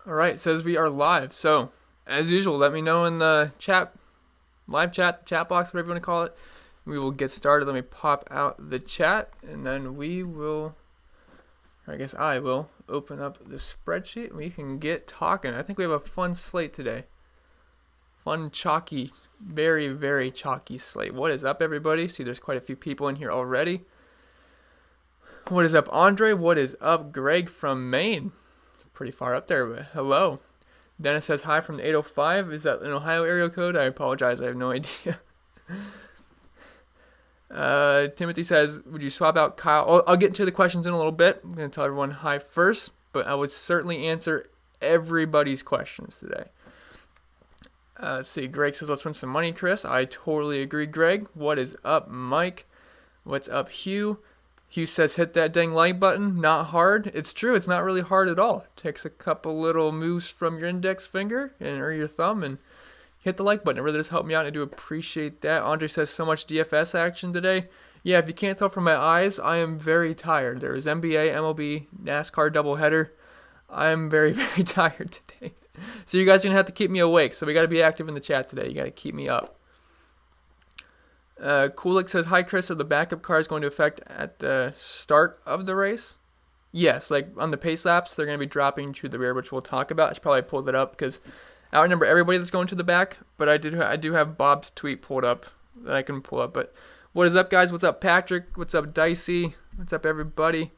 All right, it says we are live. So, as usual, let me know in the live chat box, whatever you want to call it. We will get started. Let me pop out the chat, and then we will, or I guess I will, open up the spreadsheet. We can get talking. I think we have a fun slate today. Fun, chalky, very, very chalky slate. What is up, everybody? See, there's quite a few people in here already. What is up, Andre? What is up, Greg from Maine? Pretty far up there, but hello. Dennis says hi from the 805. Is that an Ohio area code? I apologize, I have no idea. Timothy says, would you swap out Kyle? Oh, I'll get into the questions in a little bit. I'm going to tell everyone hi first, but I would certainly answer everybody's questions today. Let's see, Greg says, let's win some money, Chris. I totally agree, Greg. What is up, Mike? What's up, Hugh? Hugh says, hit that dang like button. Not hard. It's true. It's not really hard at all. It takes a couple little moves from your index finger or your thumb and hit the like button. It really does help me out. I do appreciate that. Andre says, so much DFS action today. Yeah, if you can't tell from my eyes, I am very tired. There is NBA, MLB, NASCAR doubleheader. I am very, very tired today. So you guys are going to have to keep me awake. So we got to be active in the chat today. You got to keep me up. Kulik says, hi Chris, are the backup cars going to affect at the start of the race? Yes, like on the pace laps, they're going to be dropping to the rear, which we'll talk about. I should probably pull that up because I don't remember everybody that's going to the back, but I do have Bob's tweet pulled up that I can pull up. But what is up, guys? What's up, Patrick? What's up, Dicey? What's up, everybody?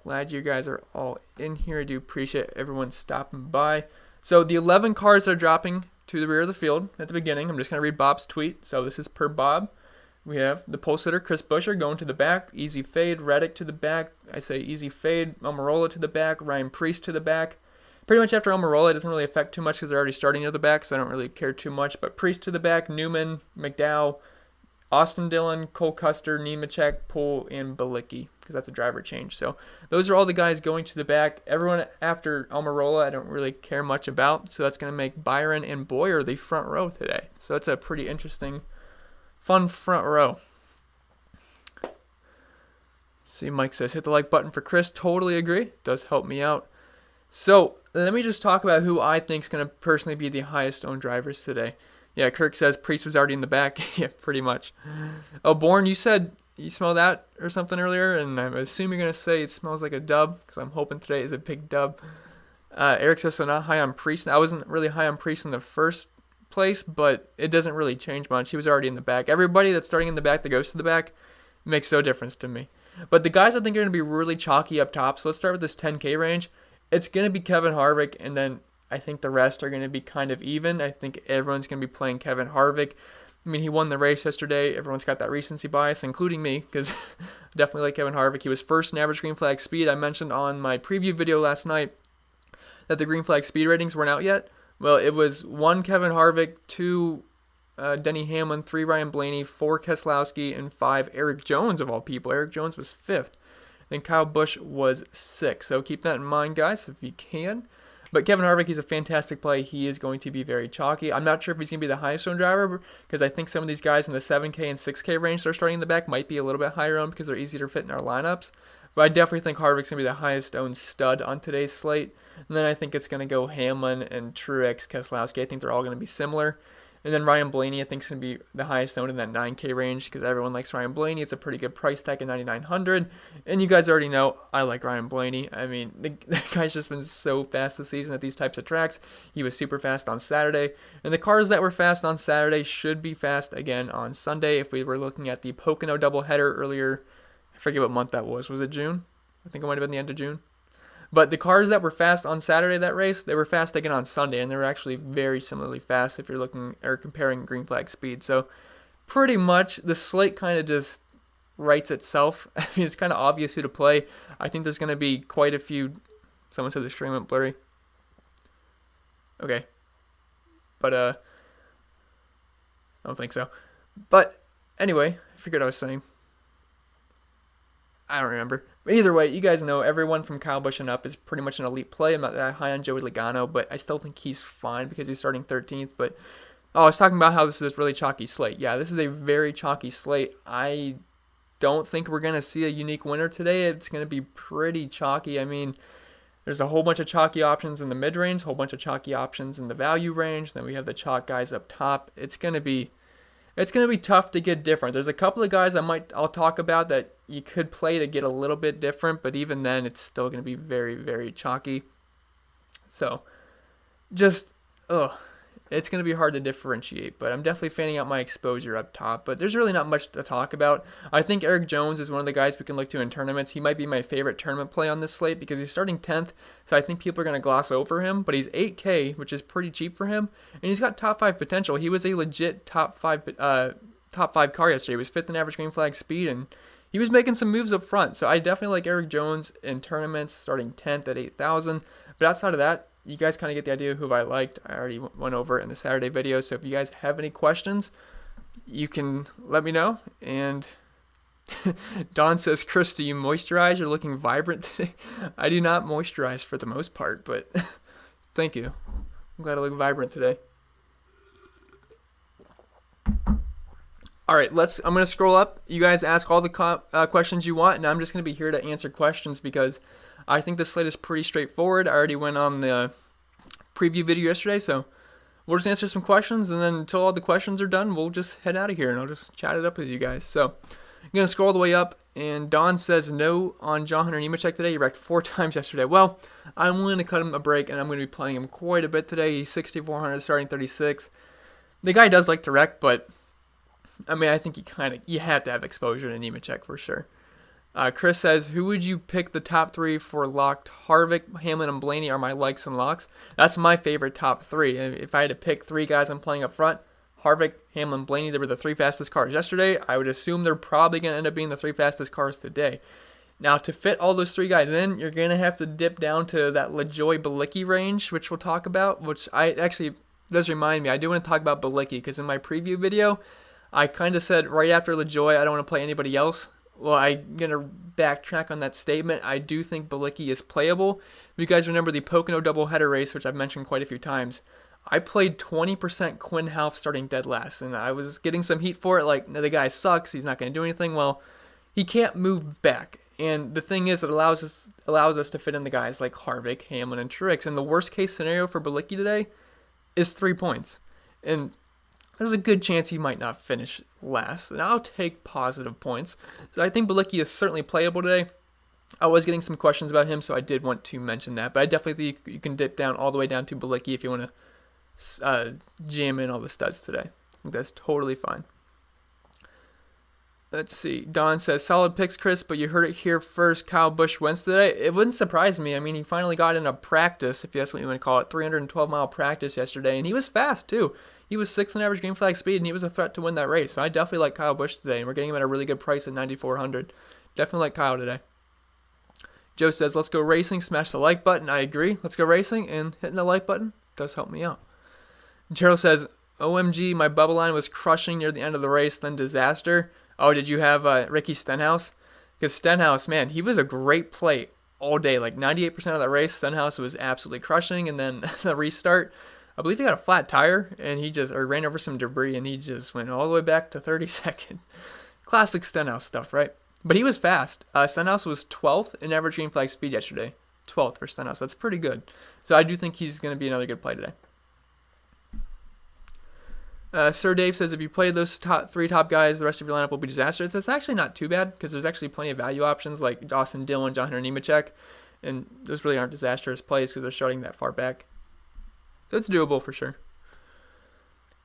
Glad you guys are all in here. I do appreciate everyone stopping by. So the 11 cars are dropping to the rear of the field at the beginning. I'm just going to read Bob's tweet. So this is per Bob. We have the pole sitter, Chris Buescher, going to the back. Easy fade. Reddick to the back. I say easy fade. Almirola to the back. Ryan Preece to the back. Pretty much after Almirola, it doesn't really affect too much because they're already starting at the back, so I don't really care too much. But Preece to the back. Newman, McDowell, Austin Dillon, Cole Custer, Nemechek, Poole, and Balicki because that's a driver change. So those are all the guys going to the back. Everyone after Almirola, I don't really care much about. So that's going to make Byron and Boyer the front row today. So it's a pretty interesting, fun front row. See, Mike says, hit the like button for Chris. Totally agree. It does help me out. So let me just talk about who I think is going to personally be the highest owned drivers today. Yeah, Kirk says Preece was already in the back. Yeah, pretty much. Oh, Bourne, you said you smell that or something earlier, and I assume you're going to say it smells like a dub because I'm hoping today is a big dub. Eric says, so not high on Preece. I wasn't really high on Preece in the first place, but it doesn't really change much. He was already in the back. Everybody that's starting in the back that goes to the back makes no difference to me. But the guys I think are going to be really chalky up top, so let's start with this 10K range. It's going to be Kevin Harvick, and then I think the rest are going to be kind of even. I think everyone's going to be playing Kevin Harvick. I mean, he won the race yesterday. Everyone's got that recency bias, including me, because I definitely like Kevin Harvick. He was first in average green flag speed. I mentioned on my preview video last night that the green flag speed ratings weren't out yet. Well, it was 1 Kevin Harvick, 2 Denny Hamlin, 3 Ryan Blaney, 4 Keselowski, and 5 Eric Jones, of all people. Eric Jones was 5th. Then Kyle Busch was 6th. So keep that in mind, guys, if you can. But Kevin Harvick, he's a fantastic play. He is going to be very chalky. I'm not sure if he's going to be the highest owned driver because I think some of these guys in the 7K and 6K range that are starting in the back might be a little bit higher owned because they're easier to fit in our lineups. But I definitely think Harvick's going to be the highest owned stud on today's slate. And then I think it's going to go Hamlin and Truex, Keselowski. I think they're all going to be similar. And then Ryan Blaney, I think, is going to be the highest owned in that 9K range because everyone likes Ryan Blaney. It's a pretty good price tag at $9,900. And you guys already know I like Ryan Blaney. I mean, the guy's just been so fast this season at these types of tracks. He was super fast on Saturday. And the cars that were fast on Saturday should be fast again on Sunday. If we were looking at the Pocono doubleheader earlier, I forget what month that was. Was it June? I think it might have been the end of June. But the cars that were fast on Saturday, that race, they were fast again on Sunday, and they were actually very similarly fast if you're looking or comparing green flag speed. So pretty much the slate kind of just writes itself. I mean, it's kind of obvious who to play. I think there's going to be quite a few. Someone said the screen went blurry. Okay. But I don't think so. But anyway, I forget what I was saying. I don't remember. But either way, you guys know everyone from Kyle Busch and up is pretty much an elite play. I'm not that high on Joey Logano, but I still think he's fine because he's starting 13th. But I was talking about how this is a really chalky slate. Yeah, this is a very chalky slate. I don't think we're going to see a unique winner today. It's going to be pretty chalky. I mean, There's a whole bunch of chalky options in the mid-range, a whole bunch of chalky options in the value range. Then we have the chalk guys up top. It's gonna be tough to get different. There's a couple of guys I'll talk about that you could play to get a little bit different, but even then, it's still gonna be very, very chalky. So, just it's going to be hard to differentiate, but I'm definitely fanning out my exposure up top. But there's really not much to talk about. I think Eric Jones is one of the guys we can look to in tournaments. He might be my favorite tournament play on this slate because he's starting 10th, so I think people are going to gloss over him. But he's 8K, which is pretty cheap for him, and he's got top 5 potential. He was a legit top 5 car yesterday. He was 5th in average green flag speed, and he was making some moves up front. So I definitely like Eric Jones in tournaments, starting 10th at 8,000. But outside of that, you guys kind of get the idea of who I liked. I already went over it in the Saturday video. So if you guys have any questions, you can let me know. And Don says, Chris, do you moisturize? You're looking vibrant today. I do not moisturize for the most part, but thank you. I'm glad I look vibrant today. All right, I'm going to scroll up. You guys ask all the questions you want, and I'm just going to be here to answer questions because I think this slate is pretty straightforward. I already went on the preview video yesterday, so we'll just answer some questions, and then until all the questions are done, we'll just head out of here, and I'll just chat it up with you guys. So I'm going to scroll all the way up, and Don says no on John Hunter Nemechek today. He wrecked 4 times yesterday. Well, I'm willing to cut him a break, and I'm going to be playing him quite a bit today. He's 6,400, starting 36. The guy does like to wreck, but I mean, I think you have to have exposure to Nemechek for sure. Chris says, who would you pick the top 3 for locked? Harvick, Hamlin, and Blaney are my likes and locks. That's my favorite top 3. If I had to pick 3 guys I'm playing up front, Harvick, Hamlin, Blaney, they were the 3 fastest cars yesterday. I would assume they're probably going to end up being the 3 fastest cars today. Now, to fit all those 3 guys in, you're going to have to dip down to that LaJoie Bilicki range, which we'll talk about, which does remind me. I do want to talk about Bilicki because in my preview video, I kind of said right after LaJoie, I don't want to play anybody else. Well, I'm going to backtrack on that statement. I do think Bilicki is playable. If you guys remember the Pocono doubleheader race, which I've mentioned quite a few times, I played 20% Quinn Houff starting dead last, and I was getting some heat for it, like, the guy sucks, he's not going to do anything. Well, he can't move back, and the thing is, it allows us to fit in the guys like Harvick, Hamlin, and Truex, and the worst-case scenario for Bilicki today is 3 points, and there's a good chance he might not finish last, and I'll take positive points. So I think Bilicki is certainly playable today. I was getting some questions about him, so I did want to mention that. But I definitely think you can dip down all the way down to Bilicki if you want to jam in all the studs today. I think that's totally fine. Let's see. Don says, solid picks, Chris, but you heard it here first. Kyle Busch wins today. It wouldn't surprise me. I mean, he finally got in a practice, if that's what you want to call it, 312-mile practice yesterday, and he was fast, too. He was 6th in average green flag speed, and he was a threat to win that race. So I definitely like Kyle Busch today, and we're getting him at a really good price at 9,400. Definitely like Kyle today. Joe says, let's go racing. Smash the like button. I agree. Let's go racing, and hitting the like button does help me out. Gerald says, OMG, my Bubba line was crushing near the end of the race, then disaster. Oh, did you have Ricky Stenhouse? Because Stenhouse, man, he was a great play all day. Like 98% of that race, Stenhouse was absolutely crushing, and then the restart, I believe he got a flat tire, and he ran over some debris, and he just went all the way back to 32nd. Classic Stenhouse stuff, right? But he was fast. Stenhouse was 12th in average green flag speed yesterday. 12th for Stenhouse. That's pretty good. So I do think he's going to be another good play today. Sir Dave says, if you play those 3 top guys, the rest of your lineup will be disastrous. That's actually not too bad because there's actually plenty of value options like Dawson Dillon, John Hunter Nemechek, and those really aren't disastrous plays because they're starting that far back. So it's doable for sure.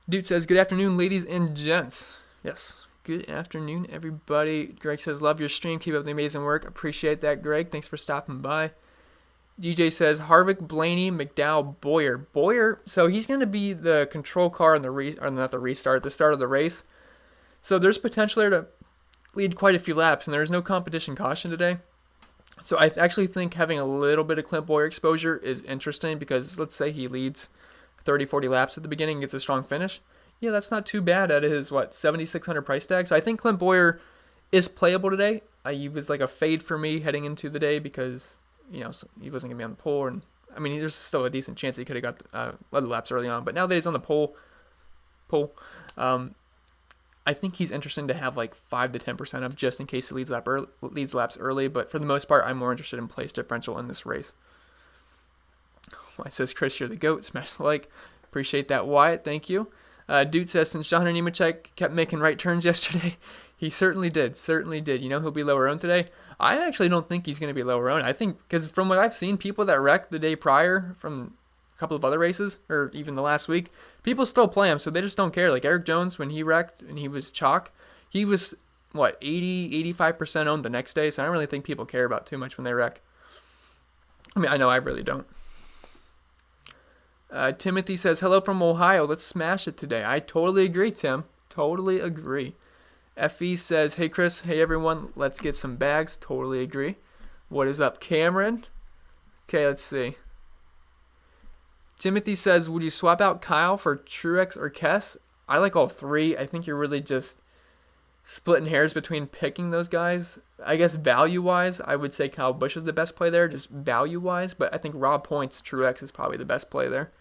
Dude says, good afternoon, ladies and gents. Yes, good afternoon, everybody. Greg says, love your stream. Keep up the amazing work. Appreciate that, Greg. Thanks for stopping by. DJ says, Harvick, Blaney, McDowell, Boyer, so he's going to be the control car in the start of the race. So there's potential there to lead quite a few laps, and there's no competition caution today. So I actually think having a little bit of Clint Boyer exposure is interesting because let's say he leads 30, 40 laps at the beginning and gets a strong finish. Yeah, that's not too bad at his, 7,600 price tag. So I think Clint Boyer is playable today. He was like a fade for me heading into the day because he wasn't going to be on the pole. And I mean, there's still a decent chance he could have got other laps early on. But now that he's on the pole, I think he's interesting to have like 5 to 10% of just in case he leads laps early. But for the most part, I'm more interested in place differential in this race. Wyatt says, Chris, you're the GOAT. Smash the like. Appreciate that, Wyatt. Thank you. Dude says, since John Nemechek kept making right turns yesterday, he certainly did. Certainly did. You know he'll be lower owned today? I actually don't think he's going to be lower owned. I think, because from what I've seen, people that wrecked the day prior from a couple of other races, or even the last week, people still play him, so they just don't care. Like Eric Jones, when he wrecked and he was chalk, he was, 85% owned the next day, so I don't really think people care about too much when they wreck. I mean, I know I really don't. Timothy says, hello from Ohio. Let's smash it today. I totally agree, Tim. Totally agree. FE says, hey, Chris. Hey, everyone. Let's get some bags. Totally agree. What is up, Cameron? Okay, let's see. Timothy says, would you swap out Kyle for Truex or Kess? I like all three. I think you're really just splitting hairs between picking those guys. I guess value-wise, I would say Kyle Busch is the best play there, just value-wise. But I think raw points, Truex is probably the best play there.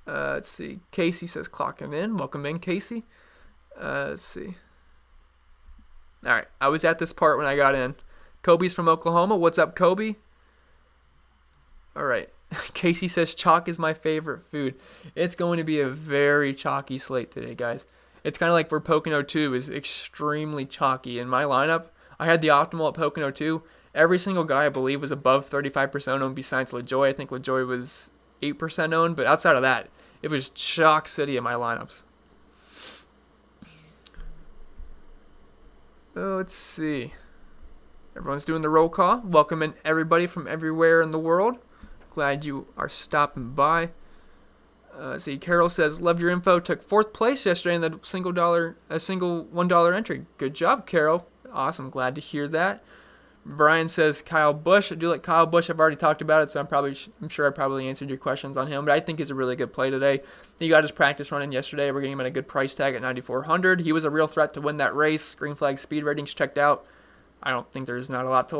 Let's see. Casey says clocking in. Welcome in, Casey. Let's see. All right. I was at this part when I got in. Kobe's from Oklahoma. What's up, Kobe? All right. Casey says chalk is my favorite food. It's going to be a very chalky slate today, guys. It's kind of like where Pocono 2 is extremely chalky. In my lineup, I had the optimal at Pocono 2. Every single guy, I believe, was above 35% owned besides LaJoy. I think LaJoy was 8% owned, but outside of that, it was chalk city in my lineups. Let's see. Everyone's doing the roll call. Welcome in everybody from everywhere in the world. Glad you are stopping by. See, Carol says, loved your info. Took 4th place yesterday in the single $1 entry. Good job, Carol. Awesome. Glad to hear that. Brian says Kyle Busch. I do like Kyle Busch. I've already talked about it, so I'm sure I probably answered your questions on him. But I think he's a really good play today. He got his practice running yesterday. We're getting him at a good price tag at 9,400. He was a real threat to win that race. Green flag speed ratings checked out. I don't think there's not a lot to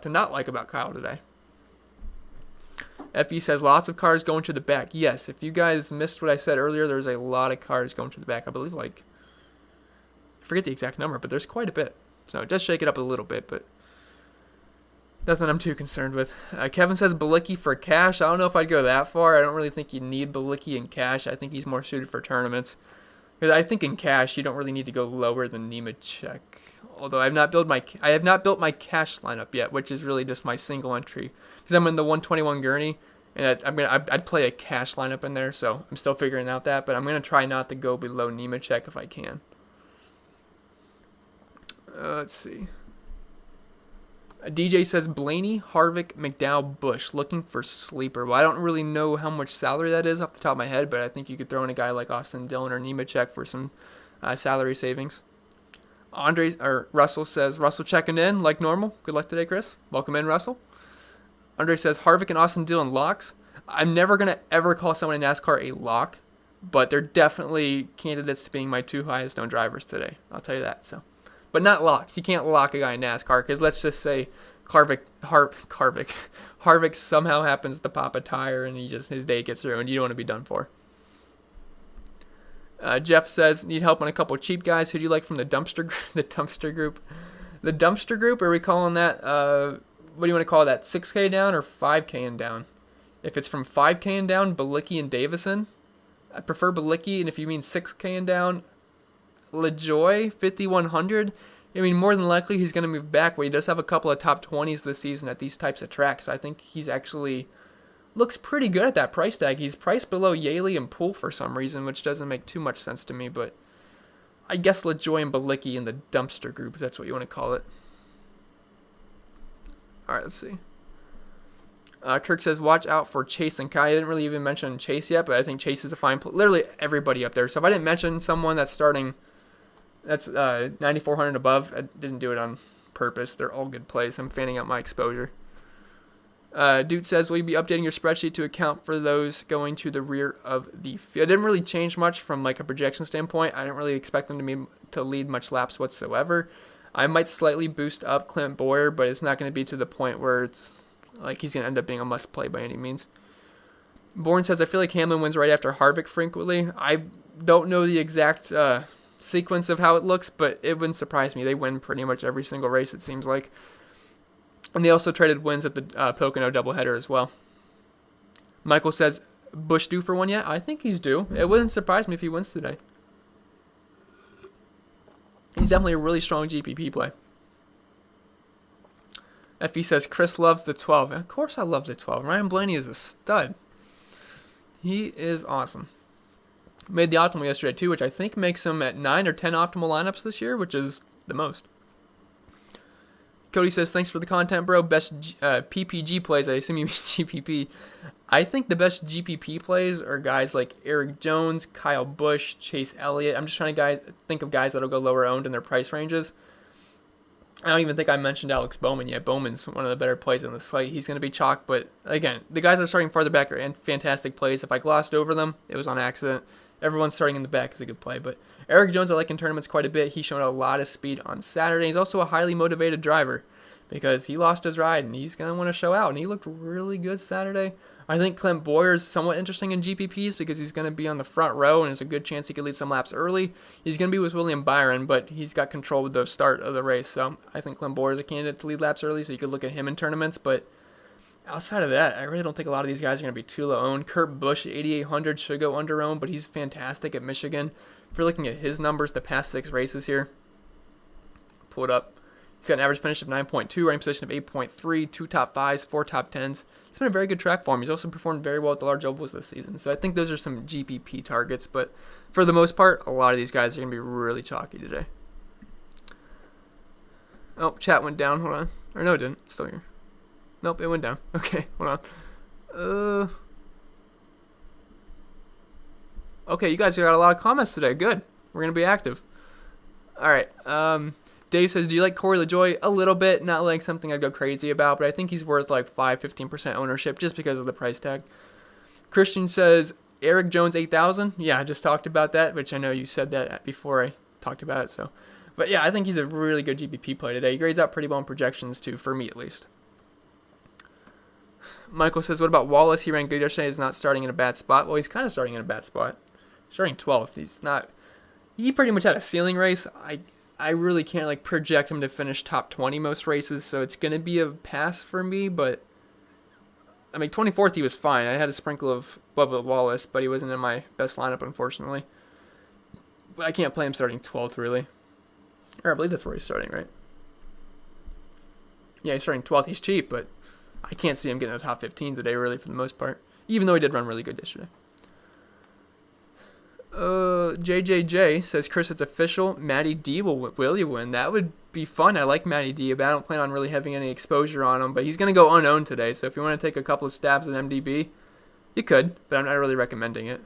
not like about Kyle today. FE says lots of cars going to the back. Yes, if you guys missed what I said earlier, there's a lot of cars going to the back. I believe I forget the exact number, but there's quite a bit. So it does shake it up a little bit, but nothing I'm too concerned with. Kevin says Bilicki for cash. I don't know if I'd go that far. I don't really think you need Bilicki in cash. I think he's more suited for tournaments. Because I think in cash you don't really need to go lower than Nemechek. Although I have not built my cash lineup yet, which is really just my single entry. Because I'm in the 121 Gurney, and I'd play a cash lineup in there, so I'm still figuring out that. But I'm gonna try not to go below Nemechek if I can. Let's see. DJ says Blaney, Harvick, McDowell, Busch. Looking for sleeper. Well, I don't really know how much salary that is off the top of my head, but I think you could throw in a guy like Austin Dillon or Nemechek for some salary savings. Russell says, Russell checking in like normal. Good luck today, Chris. Welcome in, Russell. Andre says, Harvick and Austin Dillon locks. I'm never going to ever call someone in NASCAR a lock, but they're definitely candidates to being my 2 highest owned drivers today. I'll tell you that. So, but not locks. You can't lock a guy in NASCAR because let's just say Harvick somehow happens to pop a tire and his day gets ruined. You don't want to be done for. Jeff says, need help on a couple cheap guys. Who do you like from the dumpster group? The dumpster group, are we calling that, what do you want to call that, 6K down or 5K and down? If it's from 5K and down, Bilicki and Davison. I prefer Bilicki, and if you mean 6K and down, LaJoy, 5,100. I mean, more than likely he's going to move back, but he does have a couple of top 20s this season at these types of tracks. So I think he's actually looks pretty good at that price tag. He's priced below Yaley and Poole for some reason, which doesn't make too much sense to me, but I guess LaJoy and Bilicki in the dumpster group, if that's what you want to call it. All right, let's see. Kirk says, watch out for Chase and Kai. I didn't really even mention Chase yet, but I think Chase is a fine play. Literally everybody up there. So if I didn't mention someone that's starting, that's 9,400 above, I didn't do it on purpose. They're all good plays. I'm fanning out my exposure. Dude says, will you be updating your spreadsheet to account for those going to the rear of the field? I didn't really change much from like a projection standpoint. I didn't really expect them to lead much laps whatsoever. I might slightly boost up Clint Boyer, but it's not going to be to the point where it's like he's going to end up being a must play by any means. Bourne says, I feel like Hamlin wins right after Harvick frequently. I don't know the exact sequence of how it looks, but it wouldn't surprise me. They win pretty much every single race, it seems like. And they also traded wins at the Pocono doubleheader as well. Michael says, Busch due for one yet? I think he's due. It wouldn't surprise me if he wins today. He's definitely a really strong GPP play. FE says, Chris loves the 12. Of course I love the 12. Ryan Blaney is a stud. He is awesome. Made the optimal yesterday too, which I think makes him at 9 or 10 optimal lineups this year, which is the most. Cody says, thanks for the content, bro. Best PPG plays. I assume you mean GPP. I think the best GPP plays are guys like Eric Jones, Kyle Busch, Chase Elliott. I'm just trying to think of guys that'll go lower owned in their price ranges. I don't even think I mentioned Alex Bowman yet. Bowman's one of the better plays on the slate. He's going to be chalk, but again, the guys that are starting farther back are fantastic plays. If I glossed over them, it was on accident. Everyone starting in the back is a good play, but Eric Jones I like in tournaments quite a bit. He's shown a lot of speed on Saturday. He's also a highly motivated driver because he lost his ride and he's going to want to show out, and he looked really good Saturday. I think Clint Boyer is somewhat interesting in GPPs because he's going to be on the front row and there's a good chance he could lead some laps early. He's going to be with William Byron, but he's got control with the start of the race, so I think Clint Boyer is a candidate to lead laps early, so you could look at him in tournaments, but outside of that, I really don't think a lot of these guys are going to be too low owned. Kurt Busch, 8,800, should go under owned, but he's fantastic at Michigan. If you're looking at his numbers, the past 6 races here, pull it up. He's got an average finish of 9.2, running position of 8.3, 2 top 5s, 4 top 10s. It's been a very good track for him. He's also performed very well at the large ovals this season. So I think those are some GPP targets, but for the most part, a lot of these guys are going to be really chalky today. Oh, chat went down. Hold on. Or no, it didn't. It's still here. Nope, it went down. Okay, hold on. Okay, you guys got a lot of comments today. Good. We're going to be active. All right. Dave says, do you like Corey LaJoie? A little bit. Not like something I'd go crazy about, but I think he's worth like 5-15% ownership just because of the price tag. Christian says, Eric Jones 8,000. Yeah, I just talked about that, which I know you said that before I talked about it. So, but yeah, I think he's a really good GPP play today. He grades out pretty well in projections too, for me at least. Michael says, what about Wallace? He ran good yesterday. He's not starting in a bad spot. Well, he's kind of starting in a bad spot. Starting 12th. He's not. He pretty much had a ceiling race. I really can't like project him to finish top 20 most races, so it's going to be a pass for me, but I mean 24th he was fine. I had a sprinkle of Bubba Wallace, but he wasn't in my best lineup unfortunately. But I can't play him starting 12th really. Or I believe that's where he's starting, right? Yeah, he's starting 12th. He's cheap, but I can't see him getting a top 15 today really for the most part, even though he did run really good yesterday. JJJ says, Chris, it's official. Matty D will you win? That would be fun. I like Matty D, but I don't plan on really having any exposure on him. But he's going to go unowned today, so if you want to take a couple of stabs at MDB, you could, but I'm not really recommending it.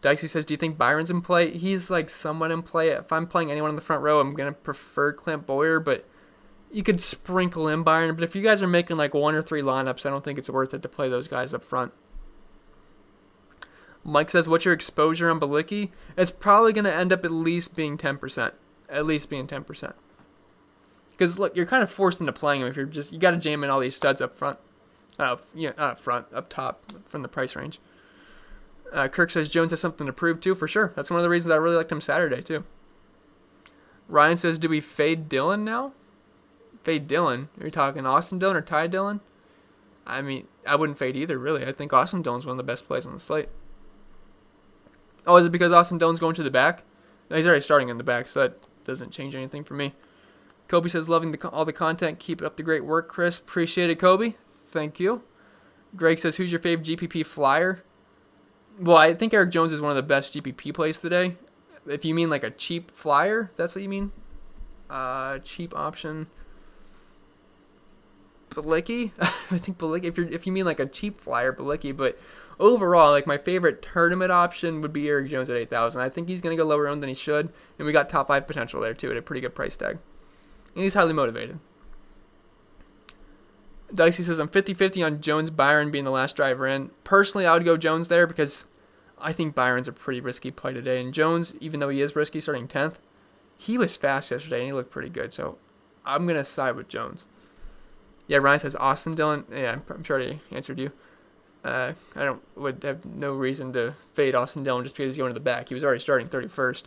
Dicey says, do you think Byron's in play? He's like somewhat in play. If I'm playing anyone in the front row, I'm going to prefer Clint Boyer, but you could sprinkle in Byron. But if you guys are making like 1 or 3 lineups, I don't think it's worth it to play those guys up front. Mike says, what's your exposure on Bilicki? It's probably going to end up at least being 10%. At least being 10%. Because, look, you're kind of forced into playing him if you're just, you got to jam in all these studs up front. Up top from the price range. Kirk says, Jones has something to prove too, for sure. That's one of the reasons I really liked him Saturday too. Ryan says, do we fade Dillon now? Fade Dillon? Are you talking Austin Dillon or Ty Dillon? I mean, I wouldn't fade either, really. I think Austin Dillon's one of the best plays on the slate. Oh, is it because Austin Dillon's going to the back? No, he's already starting in the back, so that doesn't change anything for me. Kobe says, loving all the content. Keep up the great work, Chris. Appreciate it, Kobe. Thank you. Greg says, who's your favorite GPP flyer? Well, I think Eric Jones is one of the best GPP plays today. If you mean like a cheap flyer, that's what you mean? Cheap option. Bilicki? I think Bilicki, if you mean like a cheap flyer, Bilicki, but overall, like my favorite tournament option would be Eric Jones at 8,000. I think he's going to go lower owned than he should, and we got top 5 potential there too at a pretty good price tag. And he's highly motivated. Dicey says, I'm 50-50 on Jones Byron being the last driver in. Personally, I would go Jones there because I think Byron's a pretty risky play today. And Jones, even though he is risky starting 10th, he was fast yesterday and he looked pretty good. So I'm going to side with Jones. Yeah, Ryan says Austin Dillon. Yeah, I'm sure I answered you. Would have no reason to fade Austin Dillon just because he's going to the back. He was already starting 31st.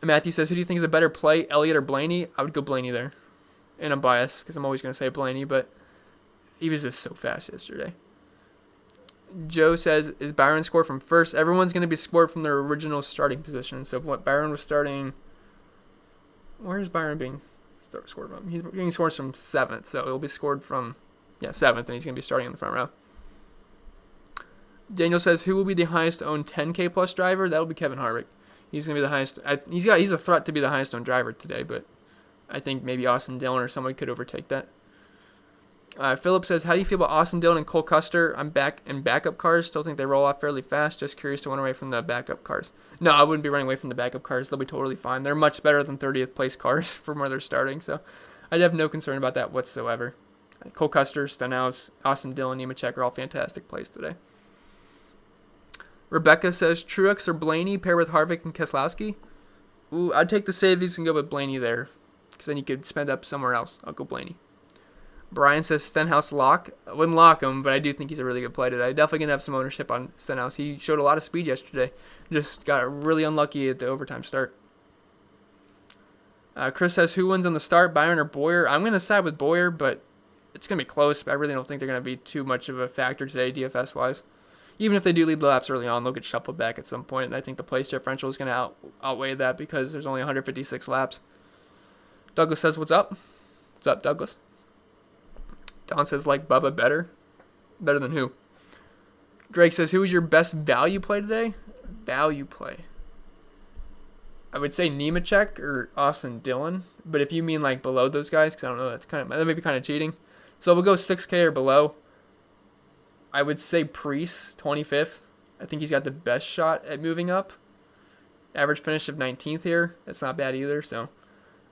Matthew says, who do you think is a better play, Elliott or Blaney? I would go Blaney there. And I'm biased because I'm always going to say Blaney, but he was just so fast yesterday. Joe says, is Byron scored from first? Everyone's going to be scored from their original starting position. So what Byron was starting, where is Byron being scored from? He's being scored from 7th, so it'll be scored from 7th, and he's going to be starting in the front row. Daniel says, who will be the highest owned 10K plus driver? That will be Kevin Harvick. He's going to be the highest. He's a threat to be the highest owned driver today, but I think maybe Austin Dillon or someone could overtake that. Philip says, how do you feel about Austin Dillon and Cole Custer? I'm back in backup cars. Still think they roll off fairly fast. Just curious to run away from the backup cars. No, I wouldn't be running away from the backup cars. They'll be totally fine. They're much better than 30th place cars from where they're starting, so I'd have no concern about that whatsoever. Cole Custer, Stenhouse, Austin Dillon, Nemechek are all fantastic plays today. Rebecca says, Truex or Blaney pair with Harvick and Keselowski? Ooh, I'd take the savies and go with Blaney there, because then you could spend up somewhere else. I'll go Blaney. Brian says Stenhouse lock. I wouldn't lock him, but I do think he's a really good play today. Definitely going to have some ownership on Stenhouse. He showed a lot of speed yesterday. Just got really unlucky at the overtime start. Chris says, who wins on the start, Byron or Boyer? I'm going to side with Boyer, but it's going to be close. But I really don't think they're going to be too much of a factor today, DFS-wise. Even if they do lead the laps early on, they'll get shuffled back at some point. And I think the place differential is going to outweigh that because there's only 156 laps. Douglas says, what's up? What's up, Douglas? Don says, like Bubba better? Better than who? Greg says, who was your best value play today? Value play. I would say Nemechek or Austin Dillon. But if you mean like below those guys, because I don't know, that may be kind of cheating. So we'll go 6K or below. I would say Priest, 25th. I think he's got the best shot at moving up. Average finish of 19th here. That's not bad either. So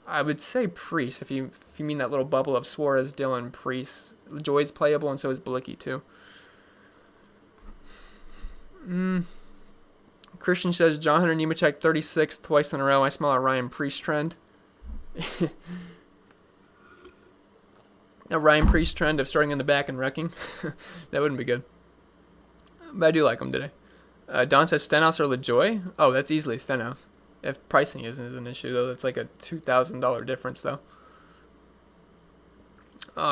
I would say Priest if you mean that little bubble of Suarez, Dillon, Priest. Joy's playable, and so is Blicky too. Christian says John Hunter Nemechek 36th twice in a row. I smell a Ryan Priest trend. A Ryan Priest trend of starting in the back and wrecking. That wouldn't be good. But I do like him today. Don says Stenhouse or LaJoy. Oh, that's easily Stenhouse. If pricing isn't an issue, though. That's like a $2,000 difference, though.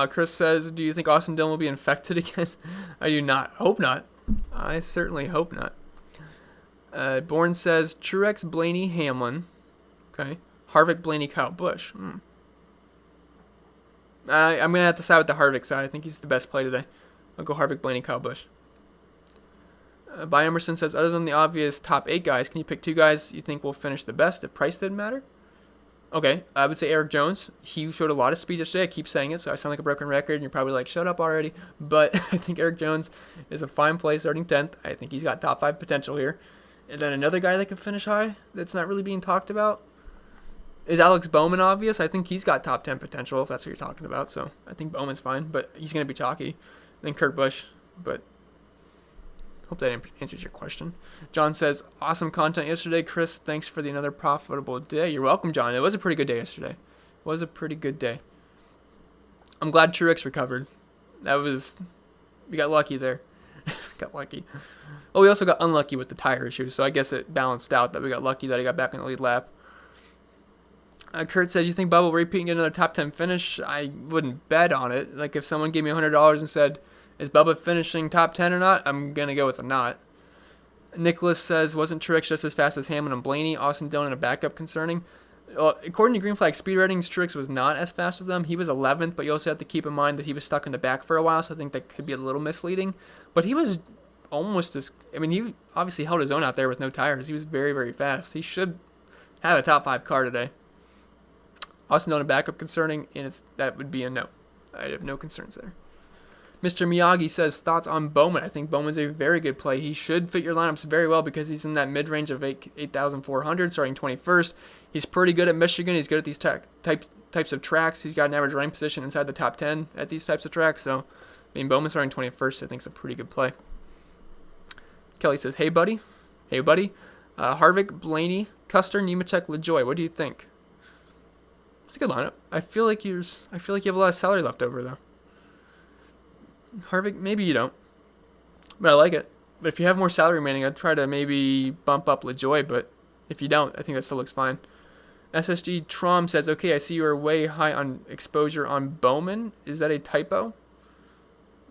Chris says, do you think Austin Dillon will be infected again? I do not. Hope not. I certainly hope not. Bourne says, Truex, Blaney, Hamlin. Okay. Harvick, Blaney, Kyle Busch. I'm going to have to side with the Harvick side. I think he's the best play today. I'll go Harvick, Blaney, Kyle Busch. By Emerson says, other than the obvious top 8 guys, can you pick 2 guys you think will finish the best if price didn't matter? Okay, I would say Eric Jones. He showed a lot of speed yesterday. I keep saying it, so I sound like a broken record, and you're probably like, shut up already. But I think Eric Jones is a fine play starting 10th. I think he's got top 5 potential here. And then another guy that can finish high that's not really being talked about is Alex Bowman, obvious. I think he's got top 10 potential, if that's what you're talking about. So I think Bowman's fine, but he's going to be chalky. Then Kurt Busch, but hope that answers your question. John says, awesome content yesterday. Chris, thanks for another profitable day. You're welcome, John. It was a pretty good day yesterday. It was a pretty good day. I'm glad Truex recovered. We got lucky there. Got lucky. Oh, we also got unlucky with the tire issue, so I guess it balanced out that we got lucky that he got back in the lead lap. Kurt says, you think Bubba will repeat and get another top 10 finish? I wouldn't bet on it. Like, if someone gave me $100 and said, is Bubba finishing top 10 or not? I'm going to go with a not. Nicholas says, wasn't Truex just as fast as Hamlin and Blaney? Austin Dillon in a backup concerning? According to Green Flag Speed Ratings, Truex was not as fast as them. He was 11th, but you also have to keep in mind that he was stuck in the back for a while, so I think that could be a little misleading. But he was almost as... I mean, he obviously held his own out there with no tires. He was very, very fast. He should have a top 5 car today. Austin Dillon a backup concerning, and that would be a no. I have no concerns there. Mr. Miyagi says, thoughts on Bowman? I think Bowman's a very good play. He should fit your lineups very well because he's in that mid-range of 8,400, starting 21st. He's pretty good at Michigan. He's good at these types of tracks. He's got an average running position inside the top 10 at these types of tracks. So, I mean, Bowman starting 21st, I think, is a pretty good play. Kelly says, hey, buddy. Hey, buddy. Harvick, Blaney, Custer, Nemechek, LaJoy. What do you think? It's a good lineup. I feel like you have a lot of salary left over, though. Harvick, maybe you don't. But I like it. But if you have more salary remaining, I'd try to maybe bump up LaJoy. But if you don't, I think that still looks fine. SSG Trom says, okay, I see you are way high on exposure on Bowman. Is that a typo?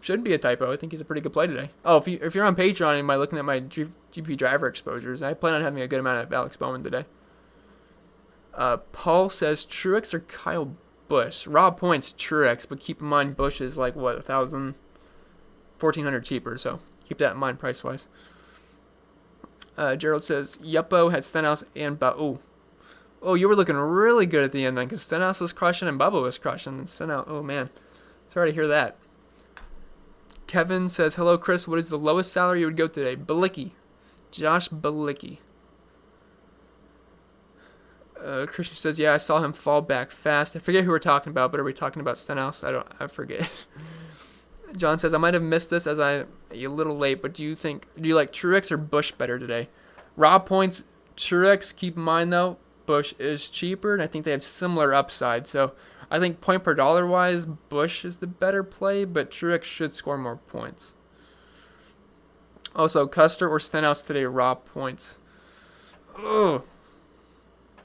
Shouldn't be a typo. I think he's a pretty good play today. Oh, if you're on Patreon and by looking at my GP driver exposures, I plan on having a good amount of Alex Bowman today. Paul says Truex or Kyle Busch. Raw points Truex, but keep in mind Busch is like what, 1,400 cheaper, so keep that in mind price wise. Gerald says Yuppo had Stenhouse and Bubba. Oh, you were looking really good at the end then, because Stenhouse was crushing and Bubba was crushing. And Stenhouse, oh man, sorry to hear that. Kevin says, hello Chris, what is the lowest salary you would go today? Balicki. Josh Balicki. Christian says, yeah, I saw him fall back fast. I forget who we're talking about, but are we talking about Stenhouse? I forget. John says, I might have missed this as I'm a little late, but do you like Truex or Busch better today? Raw points, Truex, keep in mind though, Busch is cheaper, and I think they have similar upside. So I think point per dollar wise, Busch is the better play, but Truex should score more points. Also, Custer or Stenhouse today, raw points. Oh,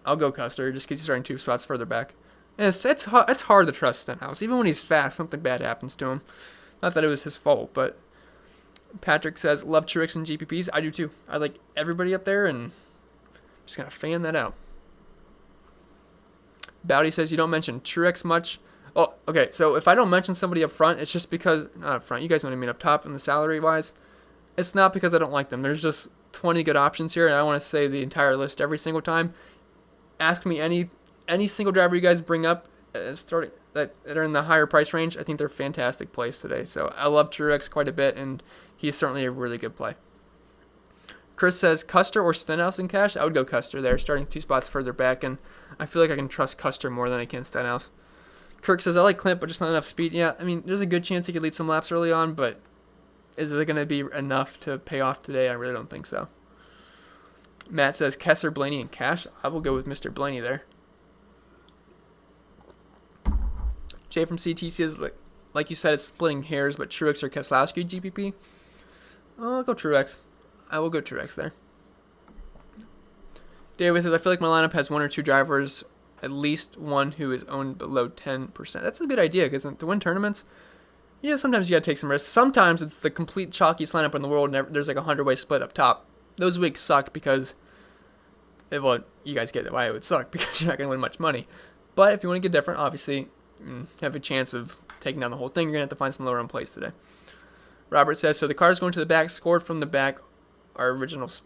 I'll go Custer just because he's starting 2 spots further back. And it's hard to trust Stenhouse. Even when he's fast, something bad happens to him. Not that it was his fault, but Patrick says, love Truex and GPPs. I do too. I like everybody up there, and I'm just going to fan that out. Bowdy says, you don't mention Truex much. Oh, okay, so if I don't mention somebody up front, it's just because, not up front, you guys know what I mean, up top in the salary-wise. It's not because I don't like them. There's just 20 good options here, and I want to say the entire list every single time. Ask me any single driver you guys bring up that are in the higher price range. I think they're fantastic plays today. So I love Truex quite a bit, and he's certainly a really good play. Chris says, Custer or Stenhouse in cash? I would go Custer there, starting 2 spots further back, and I feel like I can trust Custer more than I can Stenhouse. Kirk says, I like Clint, but just not enough speed. Yeah, I mean, there's a good chance he could lead some laps early on, but is it going to be enough to pay off today? I really don't think so. Matt says, Kessler, Blaney, and cash. I will go with Mr. Blaney there. Jay from CT says, like you said, it's splitting hairs, but Truex or Keselowski GPP? Oh, I'll go Truex. I will go Truex there. David says, I feel like my lineup has 1 or 2 drivers, at least one who is owned below 10%. That's a good idea, because to win tournaments, yeah, sometimes you got to take some risks. Sometimes it's the complete chalkiest lineup in the world, and there's like a 100-way split up top. Those weeks suck because, well, you guys get why it would suck, because you're not going to win much money. But if you want to get different, obviously, have a chance of taking down the whole thing, you're going to have to find some lower-owned plays today. Robert says, so the cars going to the back, scored from the back, are original spots.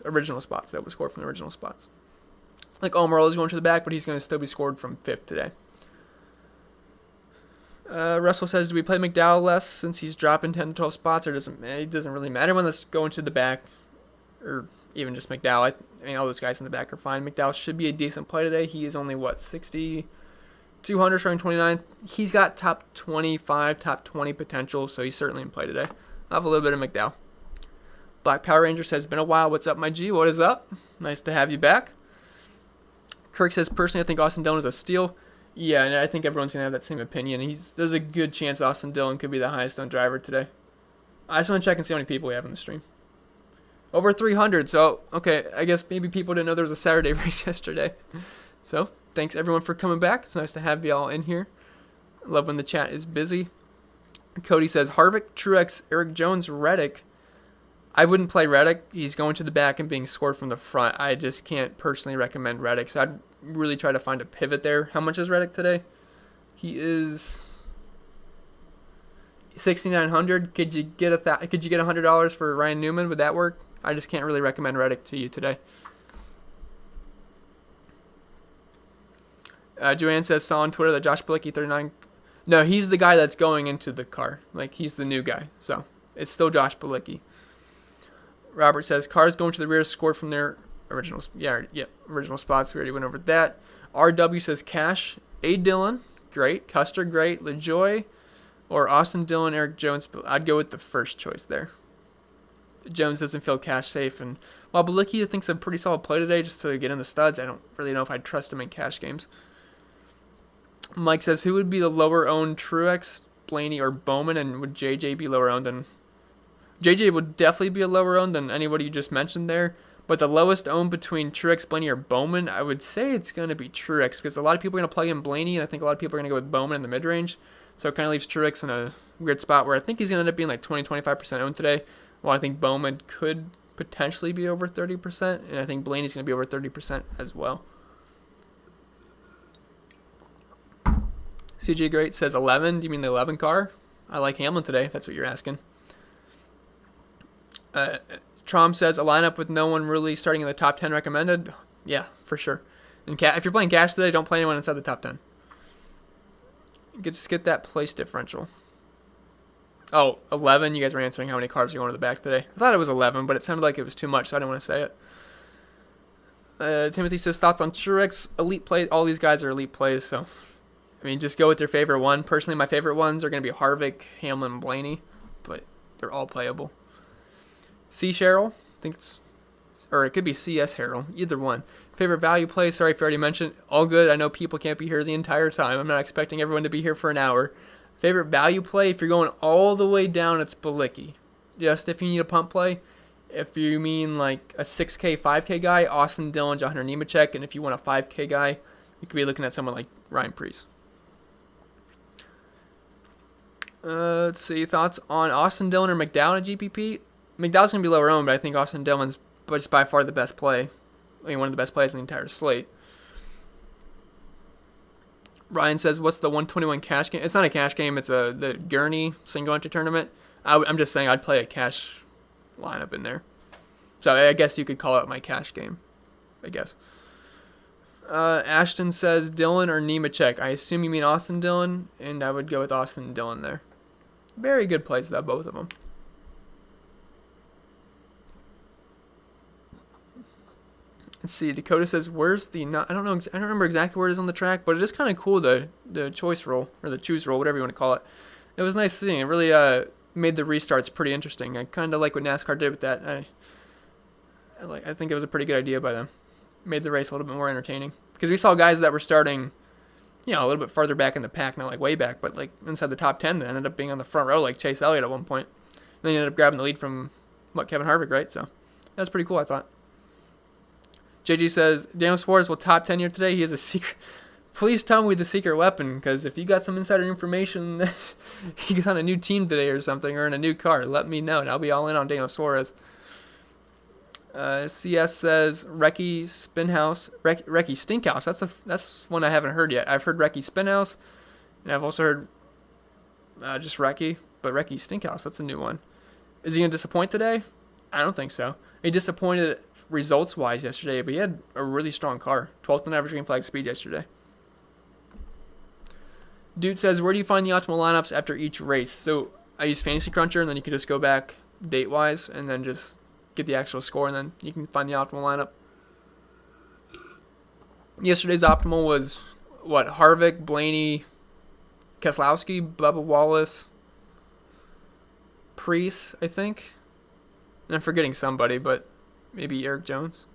Original spots that was scored from the original spots. Like Almirola is going to the back, but he's going to still be scored from 5th today. Russell says, do we play McDowell less since he's dropping 10 to 12 spots, or it doesn't really matter when that's going to the back, or even just McDowell. I mean, all those guys in the back are fine. McDowell should be a decent play today. He is only, 200 starting 29th. He's got top 25, top 20 potential, so he's certainly in play today. I'll have a little bit of McDowell. Black Power Ranger says, been a while. What's up, my G? What is up? Nice to have you back. Kirk says, personally, I think Austin Dillon is a steal. Yeah, and I think everyone's going to have that same opinion. There's a good chance Austin Dillon could be the highest owned driver today. I just want to check and see how many people we have in the stream. Over 300, so, okay, I guess maybe people didn't know there was a Saturday race yesterday. So, thanks everyone for coming back. It's nice to have y'all in here. I love when the chat is busy. Cody says, Harvick, Truex, Eric Jones, Reddick. I wouldn't play Reddick. He's going to the back and being scored from the front. I just can't personally recommend Reddick, so I'd really try to find a pivot there. How much is Reddick today? He is 6,900. Could you get $100 for Ryan Newman? Would that work? I just can't really recommend Reddick to you today. Joanne says, saw on Twitter that Josh Bilicki 39. No, he's the guy that's going into the car. Like, he's the new guy. So it's still Josh Bilicki. Robert says, cars going to the rear, scored from their original spots. We already went over that. RW says, cash. A. Dillon, great. Custer, great. LaJoy, or Austin Dillon, Eric Jones. I'd go with the first choice there. Jones doesn't feel cash safe. And while Bilicki thinks a pretty solid play today just to get in the studs, I don't really know if I'd trust him in cash games. Mike says, who would be the lower-owned Truex, Blaney, or Bowman, and would JJ be lower-owned than... JJ would definitely be a lower-owned than anybody you just mentioned there. But the lowest owned between Truex, Blaney, or Bowman, I would say it's going to be Truex because a lot of people are going to plug in Blaney, and I think a lot of people are going to go with Bowman in the mid-range. So it kind of leaves Truex in a weird spot where I think he's going to end up being like 20-25% owned today, while I think Bowman could potentially be over 30%, and I think Blaney's going to be over 30% as well. CJ Great says 11. Do you mean the 11 car? I like Hamlin today, if that's what you're asking. Trom says a lineup with no one really starting in the top 10 recommended. Yeah, for sure. And if you're playing cash today, don't play anyone inside the top 10. Just get that place differential. Oh, 11. You guys were answering how many cars are going to the back today. I thought it was 11, but it sounded like it was too much, so I didn't want to say it. Timothy says thoughts on Truex. Elite plays. All these guys are elite plays, so I mean, just go with your favorite one. Personally, my favorite ones are going to be Harvick, Hamlin, and Blaney, but they're all playable. C. Sherrill, I think it's, or it could be C.S. Harrell, either one. Favorite value play, sorry if you already mentioned. All good, I know people can't be here the entire time. I'm not expecting everyone to be here for an hour. Favorite value play, if you're going all the way down, it's Bilicki. Just if you need a pump play. If you mean like a 6K, 5K guy, Austin Dillon, Hunter Nemechek. And if you want a 5K guy, you could be looking at someone like Ryan Preece. Let's see, thoughts on Austin Dillon or Mcdowell at GPP? McDowell's going to be lower owned, but I think Austin Dillon's just by far the best play. I mean, one of the best plays in the entire slate. Ryan says, what's the 121 cash game? It's not a cash game. It's the Gurney single entry tournament. I'm just saying I'd play a cash lineup in there. So I guess you could call it my cash game, I guess. Ashton says Dillon or Nemechek. I assume you mean Austin Dillon, and I would go with Austin Dillon there. Very good plays, though, both of them. Let's see. Dakota says, "Where's the?" I don't know. I don't remember exactly where it is on the track, but it is kind of cool. The choice roll or the choose roll, whatever you want to call it. It was nice seeing. It really made the restarts pretty interesting. I kind of like what NASCAR did with that. I think it was a pretty good idea by them. Made the race a little bit more entertaining because we saw guys that were starting, a little bit farther back in the pack, not like way back, but like inside the top 10 that ended up being on the front row, like Chase Elliott at one point. Then he ended up grabbing the lead from Kevin Harvick, right? So that was pretty cool, I thought. JG says, Daniel Suarez will top 10 here today. He has a secret. Please tell me the secret weapon, because if you got some insider information that he's on a new team today or something, or in a new car, let me know, and I'll be all in on Daniel Suarez. CS says, Recce Spinhouse. Recce Stinkhouse. That's one I haven't heard yet. I've heard Recce Spinhouse, and I've also heard just Recce, but Recce Stinkhouse, that's a new one. Is he going to disappoint today? I don't think so. He disappointed results-wise yesterday, but he had a really strong car. 12th in average green flag speed yesterday. Dude says, where do you find the optimal lineups after each race? So I use Fantasy Cruncher, and then you can just go back date-wise, and then just get the actual score, and then you can find the optimal lineup. Yesterday's optimal was, Harvick, Blaney, Keselowski, Bubba Wallace, Preece, I think. And I'm forgetting somebody, but maybe Eric Jones.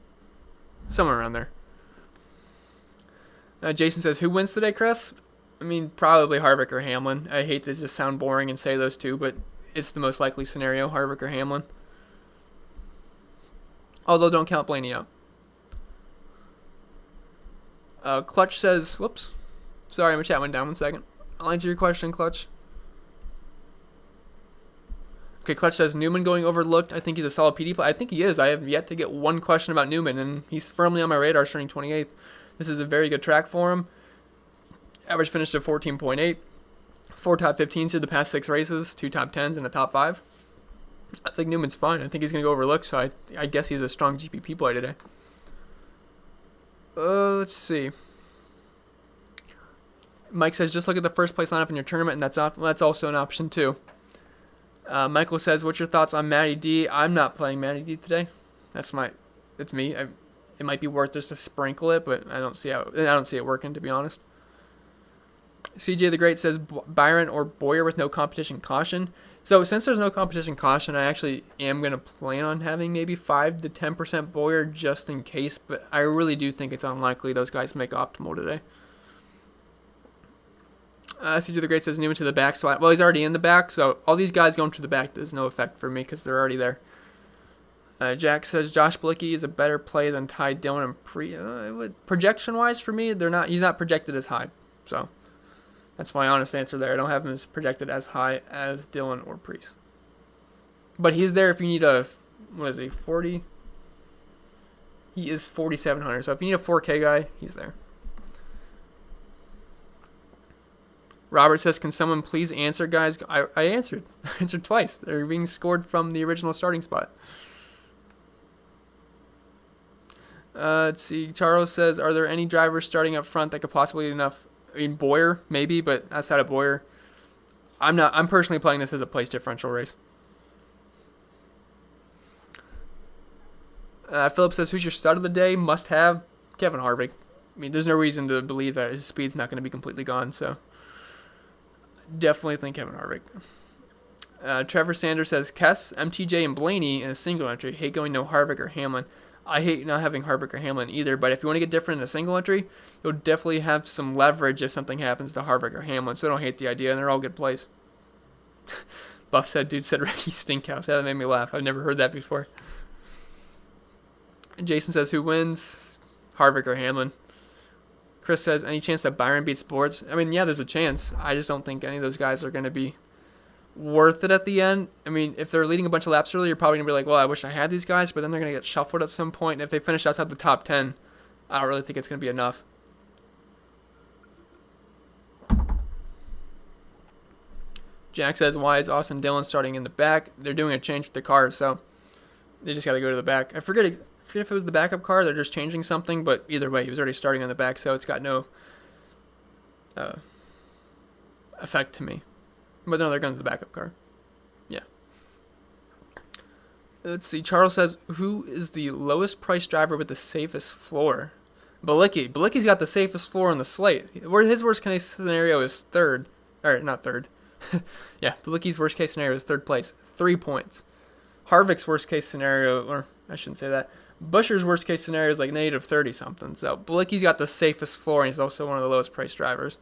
Somewhere around there. Jason says, who wins today, Chris? I mean, probably Harvick or Hamlin. I hate to just sound boring and say those two, but it's the most likely scenario, Harvick or Hamlin. Although, don't count Blaney out. Clutch says, whoops. Sorry, my chat went down 1 second. I'll answer your question, Clutch. Okay, Clutch says, Newman going overlooked. I think he's a solid PD play. I think he is. I have yet to get one question about Newman, and he's firmly on my radar starting 28th. This is a very good track for him. Average finished at 14.8. 4 top 15s through the past 6 races. 2 top 10s and a top 5. I think Newman's fine. I think he's going to go overlooked, so I guess he's a strong GPP play today. Let's see. Mike says, just look at the first place lineup in your tournament, and that's also an option too. Michael says, what's your thoughts on Matty D? I'm not playing Matty D today. That's me. It might be worth just to sprinkle it, but I don't see it working, to be honest. CJ the Great says, Byron or Boyer with no competition caution. So since there's no competition caution, I actually am going to plan on having maybe 5 to 10% Boyer just in case, but I really do think it's unlikely those guys make optimal today. CJ the Great says Newman to the back slot. Well, he's already in the back, so all these guys going to the back does no effect for me because they're already there. Jack says Josh Bilicki is a better play than Ty Dillon and projection wise for me, he's not projected as high. So that's my honest answer there. I don't have him as projected as high as Dillon or Priest. But he's there if you need a, 40? He is 4,700. So if you need a 4K guy, he's there. Robert says, can someone please answer, guys? I answered. I answered twice. They're being scored from the original starting spot. Let's see. Charles says, are there any drivers starting up front that could possibly enough? I mean, Boyer, maybe, but outside of Boyer, I'm personally playing this as a place differential race. Philip says, who's your stud of the day? Must have Kevin Harvick. I mean, there's no reason to believe that his speed's not going to be completely gone, so definitely think Kevin Harvick. Trevor Sanders says, Kess, MTJ, and Blaney in a single entry. Hate going no Harvick or Hamlin. I hate not having Harvick or Hamlin either, but if you want to get different in a single entry, you'll definitely have some leverage if something happens to Harvick or Hamlin, so I don't hate the idea, and they're all good plays. Buff said, dude said Ricky Stinkhouse. Yeah, that made me laugh. I've never heard that before. Jason says, who wins? Harvick or Hamlin? Chris says, any chance that Byron beats Boards? I mean, yeah, there's a chance. I just don't think any of those guys are going to be worth it at the end. I mean, if they're leading a bunch of laps early, you're probably going to be like, well, I wish I had these guys, but then they're going to get shuffled at some point. And if they finish outside the top 10, I don't really think it's going to be enough. Jack says, why is Austin Dillon starting in the back? They're doing a change with the car, so they just got to go to the back. I forget if it was the backup car, they're just changing something, but either way, he was already starting on the back, so it's got no effect to me. But no, they're going to the backup car. Yeah. Let's see. Charles says, who is the lowest price driver with the safest floor? Bilicki. Bilicki's got the safest floor on the slate. His worst case scenario is third. Or, not third. Yeah, Bilicki's worst case scenario is third place. 3 points. Harvick's worst case scenario, or I shouldn't say that. Buscher's worst case scenario is like negative 30 something. So Bilicki's got the safest floor, and he's also one of the lowest priced drivers.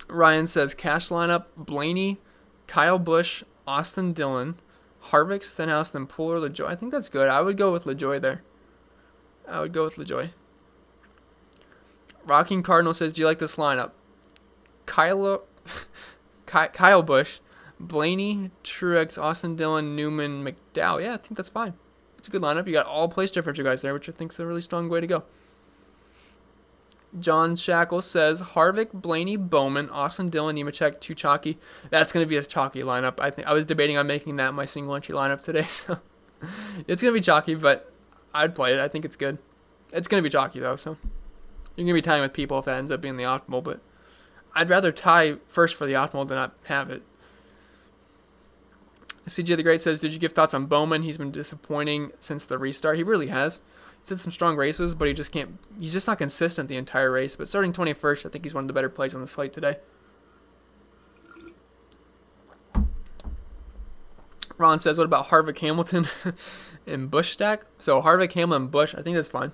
Ryan says cash lineup: Blaney, Kyle Busch, Austin Dillon, Harvick, Stenhouse, then Poole or LaJoy. I think that's good. I would go with LaJoy there. Rocking Cardinal says, do you like this lineup? Kyle Busch, Blaney, Truex, Austin Dillon, Newman, McDowell. Yeah, I think that's fine. It's a good lineup. You got all place differential guys there, which I think is a really strong way to go. John Shackle says Harvick, Blaney, Bowman, Austin Dillon, Nemechek, too chalky. That's going to be a chalky lineup. I was debating on making that my single entry lineup today, so it's going to be chalky, but I'd play it. I think it's good. It's going to be chalky though, so you're going to be tying with people if that ends up being the optimal, but I'd rather tie first for the optimal than not have it. CJ the Great says, did you give thoughts on Bowman? He's been disappointing since the restart. He really has. He's had some strong races, but he's just not consistent the entire race. But starting 21st, I think he's one of the better plays on the slate today. Ron says, what about Harvick, Hamilton, and Busch stack? So Harvick, Hamlin, and Busch, I think that's fine.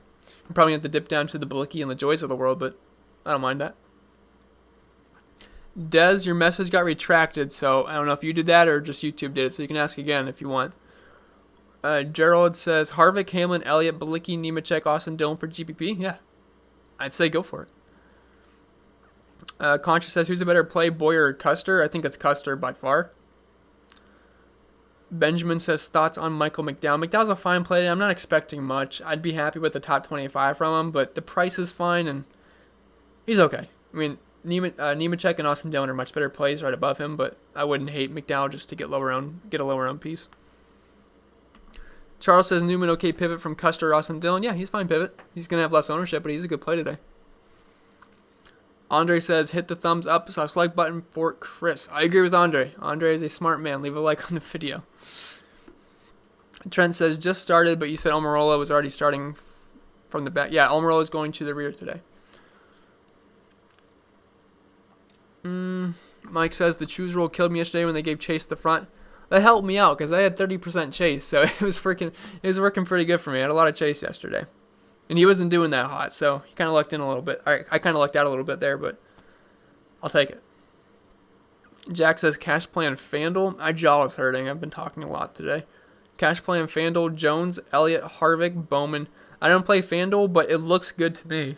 I'm probably going to have to dip down to the Bilicki and the Joys of the world, but I don't mind that. Dez, your message got retracted, so I don't know if you did that or just YouTube did it, so you can ask again if you want. Gerald says, Harvick, Hamlin, Elliott, Bilicki, Nemechek, Austin Dillon for GPP. Yeah, I'd say go for it. Contra says, who's a better play, Boyer or Custer? I think it's Custer by far. Benjamin says, thoughts on Michael McDowell. McDowell's a fine play. I'm not expecting much. I'd be happy with the top 25 from him, but the price is fine, and he's okay. I mean, Nemechek and Austin Dillon are much better plays right above him, but I wouldn't hate McDowell just to get a lower owned piece. Charles says Newman okay pivot from Custer or Austin Dillon. Yeah, he's fine pivot. He's going to have less ownership, but he's a good play today. Andre says hit the thumbs up / like button for Chris. I agree with Andre. Andre is a smart man. Leave a like on the video. Trent says just started, but you said Almirola was already starting from the back. Yeah, Almirola is going to the rear today. Mike says the choose rule killed me yesterday when they gave Chase the front. That helped me out because I had 30% Chase, so it was working pretty good for me. I had a lot of Chase yesterday, and he wasn't doing that hot, so he kind of lucked in a little bit. I kind of lucked out a little bit there, but I'll take it. Jack says cash plan Fanduel. My jaw is hurting. I've been talking a lot today. Cash play on Fanduel, Jones, Elliott, Harvick, Bowman. I don't play Fanduel, but it looks good to me.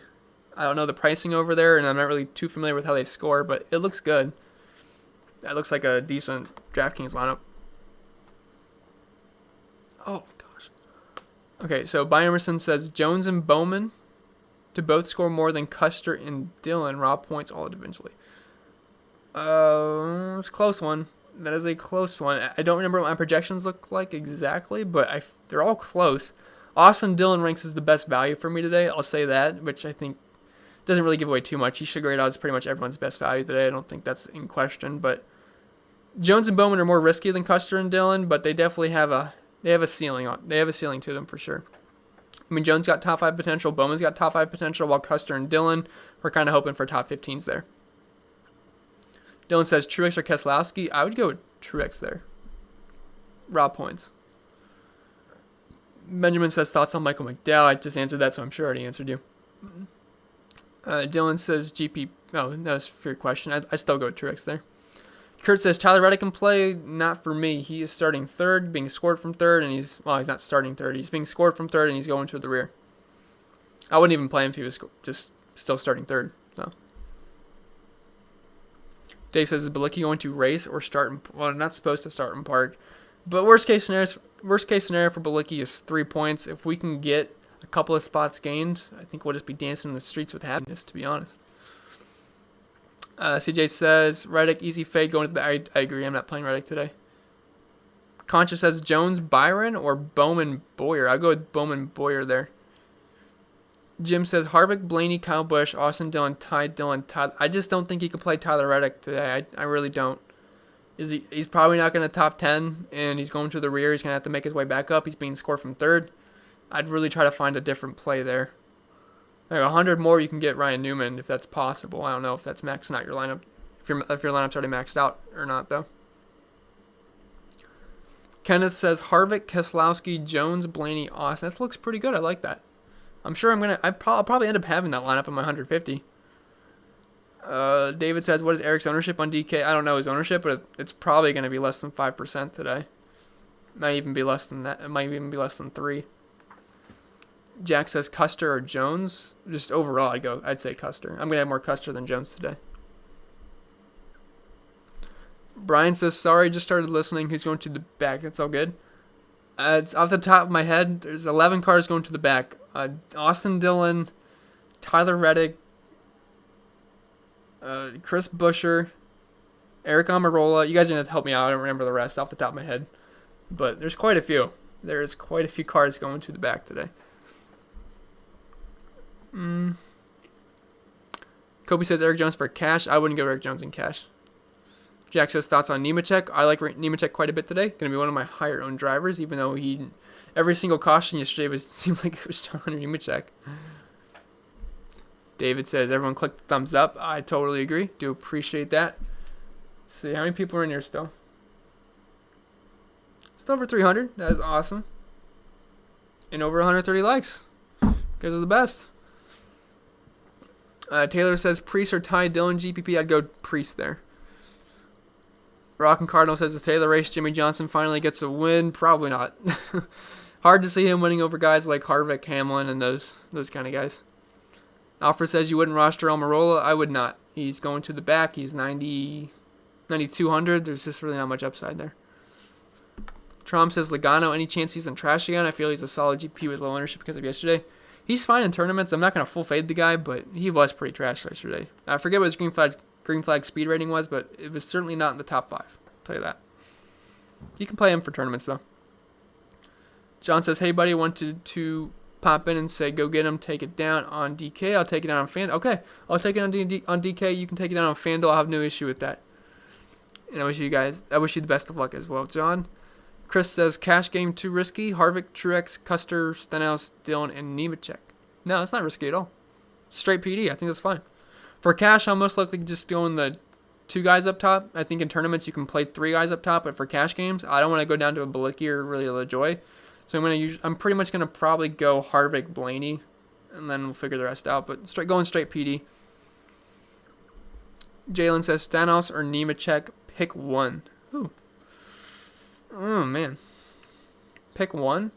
I don't know the pricing over there, and I'm not really too familiar with how they score, but it looks good. That looks like a decent DraftKings lineup. Oh, gosh. Okay, so By Emerson says Jones and Bowman to both score more than Custer and Dillon. Raw points all individually. It's a close one. That is a close one. I don't remember what my projections look like exactly, but they're all close. Austin Dillon ranks as the best value for me today. I'll say that, which I think doesn't really give away too much. He should grade out as pretty much everyone's best value today. I don't think that's in question. But Jones and Bowman are more risky than Custer and Dillon, but they definitely have a ceiling on. They have a ceiling to them for sure. I mean, Jones got top 5 potential. Bowman's got top 5 potential, while Custer and Dillon, we're kind of hoping for top 15s there. Dylan says Truex or Keselowski. I would go with Truex there. Raw points. Benjamin says thoughts on Michael McDowell. I just answered that, so I'm sure I already answered you. Dylan says GP. Oh, that was for your question. I still go with Truex there. Kurt says Tyler Reddick can play. Not for me. He is starting third, being scored from third, and he's not starting third. He's being scored from third, and he's going to the rear. I wouldn't even play him if he was just still starting third. So. Dave says, is Bilicki going to race or start? Well, not supposed to start in park. But worst case scenario for Bilicki is 3 points. If we can get a couple of spots gained, I think we'll just be dancing in the streets with happiness, to be honest. CJ says, Reddick, easy fade going to the back. I agree, I'm not playing Reddick today. Concha says, Jones, Byron, or Bowman, Boyer. I'll go with Bowman, Boyer there. Jim says, Harvick, Blaney, Kyle Busch, Austin Dillon, Ty Dillon, Todd. I just don't think he can play Tyler Reddick today. I really don't. He's probably not going to top 10, and he's going to the rear. He's going to have to make his way back up. He's being scored from third. I'd really try to find a different play there. Like 100 more, you can get Ryan Newman if that's possible. I don't know if that's maxing out your lineup. If your lineup's already maxed out or not, though. Kenneth says Harvick, Keselowski, Jones, Blaney, Austin. That looks pretty good. I like that. I'm sure I'll probably end up having that lineup in my 150. David says, what is Eric's ownership on DK? I don't know his ownership, but it's probably going to be less than 5% today. Might even be less than that. It might even be less than 3. Jack says Custer or Jones. Just overall, I'd say Custer. I'm going to have more Custer than Jones today. Brian says, sorry, just started listening. Who's going to the back? That's all good. It's off the top of my head. There's 11 cars going to the back. Austin Dillon, Tyler Reddick, Chris Buescher, Eric Almirola. You guys are going to have to help me out. I don't remember the rest off the top of my head. But there's quite a few. There's quite a few cars going to the back today. Kobe says Eric Jones for cash. I wouldn't go Eric Jones in cash. Jack says thoughts on Nemechek. I like Nemechek quite a bit today. Going to be one of my higher owned drivers, even though every single caution yesterday seemed like it was on Nemechek. David says everyone click the thumbs up. I totally agree. Do appreciate that. Let's see how many people are in here still. Still over 300. That is awesome. And over 130 likes. You guys are the best. Taylor says Priest or Ty Dillon GPP. I'd go Priest there. Rock and Cardinal says it's Taylor race. Jimmy Johnson finally gets a win. Probably not. Hard to see him winning over guys like Harvick, Hamlin, and those kind of guys. Alfred says you wouldn't roster Almirola. I would not. He's going to the back. He's 9,200. There's just really not much upside there. Trom says Logano. Any chance he's in trash again? I feel he's a solid GP with low ownership because of yesterday. He's fine in tournaments. I'm not going to full fade the guy, but he was pretty trash yesterday. I forget what his green flag speed rating was, but it was certainly not in the top 5. I'll tell you that. You can play him for tournaments, though. John says, hey, buddy, wanted to pop in and say, go get him, take it down on DK. I'll take it down on Fanduel. Okay, I'll take it on DK. You can take it down on Fanduel. I'll have no issue with that. And I wish you the best of luck as well, John. Chris says, cash game too risky. Harvick, Truex, Custer, Stenhouse, Dillon, and Nemechek. No, that's not risky at all. Straight PD. I think that's fine. For cash, I'll most likely just go in the 2 guys up top. I think in tournaments you can play 3 guys up top, but for cash games, I don't want to go down to a Bilicki or really a LaJoy. So I'm pretty much gonna probably go Harvick, Blaney, and then we'll figure the rest out. But going straight PD. Jalen says Stenhouse or Nemechek. Pick one. Ooh. Oh man. pick one.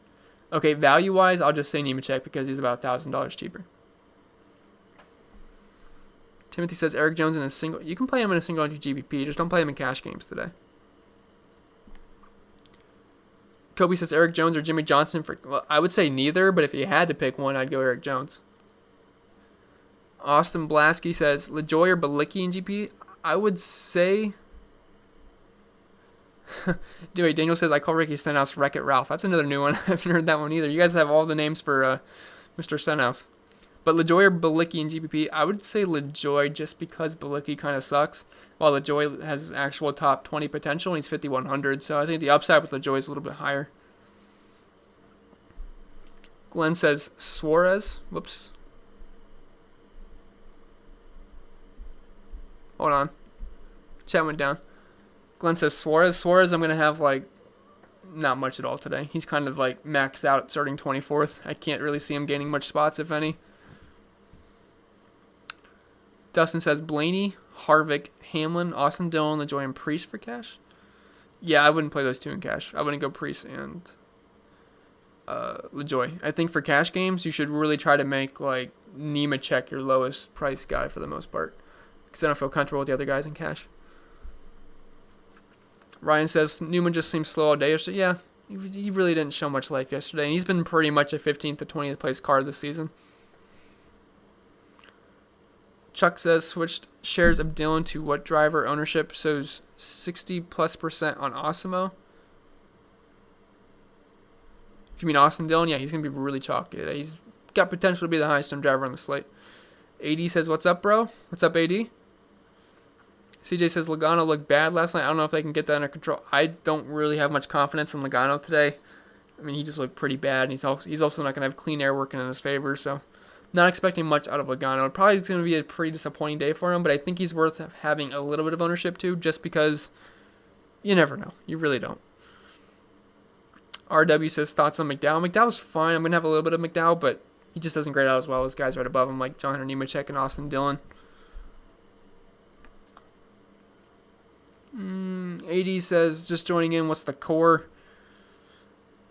Okay, value-wise, I'll just say Nemechek because he's about $1,000 cheaper. Timothy says Eric Jones in a single. You can play him in a single entry GPP. Just don't play him in cash games today. Kobe says Eric Jones or Jimmy Johnson. Well, I would say neither, but if you had to pick one, I'd go Eric Jones. Austin Blasky says LaJoy or Balicki in GP. I would say. Anyway, Daniel says I call Ricky Stenhouse Wreck-It Ralph. That's another new one. I haven't heard that one either. You guys have all the names for Mr. Stenhouse. But LaJoy or Balicki in GPP, I would say LaJoy just because Balicki kind of sucks, while LaJoy has actual top 20 potential and he's 5,100. So I think the upside with LaJoy is a little bit higher. Glenn says Suarez. Whoops. Hold on. Chat went down. Glenn says Suarez. Suarez, I'm going to have like not much at all today. He's kind of like maxed out starting 24th. I can't really see him gaining much spots, if any. Dustin says Blaney, Harvick, Hamlin, Austin Dillon, LaJoy, and Priest for cash. Yeah, I wouldn't play those two in cash. I wouldn't go Priest and LaJoy. I think for cash games, you should really try to make like Nemechek your lowest price guy for the most part, because I don't feel comfortable with the other guys in cash. Ryan says Newman just seems slow all day. So yeah, he really didn't show much life yesterday. And he's been pretty much a 15th to 20th place car this season. Chuck says switched shares of Dillon to what driver ownership shows 60+% on Osimo. If you mean Austin Dillon, yeah, he's going to be really chalky today. He's got potential to be the highest owned driver on the slate. AD says, what's up, bro? What's up, AD? CJ says Logano looked bad last night. I don't know if they can get that under control. I don't really have much confidence in Logano today. I mean, he just looked pretty bad, and he's also not going to have clean air working in his favor, so not expecting much out of Logano. Probably going to be a pretty disappointing day for him, but I think he's worth having a little bit of ownership too, just because you never know. You really don't. RW says thoughts on McDowell. McDowell's fine. I'm going to have a little bit of McDowell, but he just doesn't grade out as well as guys right above him, like John Hunter Nemechek and Austin Dillon. AD says, just joining in, what's the core?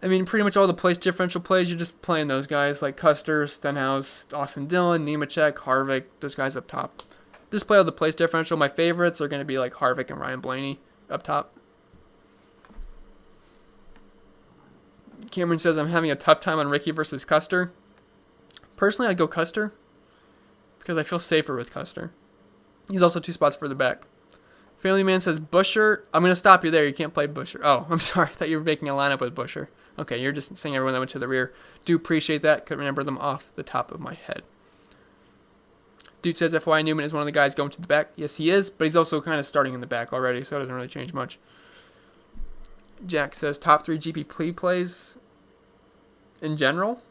I mean, pretty much all the place differential plays, you're just playing those guys like Custer, Stenhouse, Austin Dillon, Nemechek, Harvick, those guys up top. Just play all the place differential. My favorites are going to be like Harvick and Ryan Blaney up top. Cameron says, I'm having a tough time on Ricky versus Custer. Personally, I'd go Custer because I feel safer with Custer. He's also 2 spots further back. Family Man says, Buscher. I'm going to stop you there. You can't play Buscher. Oh, I'm sorry. I thought you were making a lineup with Buscher. Okay, you're just saying everyone that went to the rear. Do appreciate that. Couldn't remember them off the top of my head. Dude says FYI Newman is one of the guys going to the back. Yes, he is, but he's also kind of starting in the back already, so it doesn't really change much. Jack says top 3 Gpp plays in general.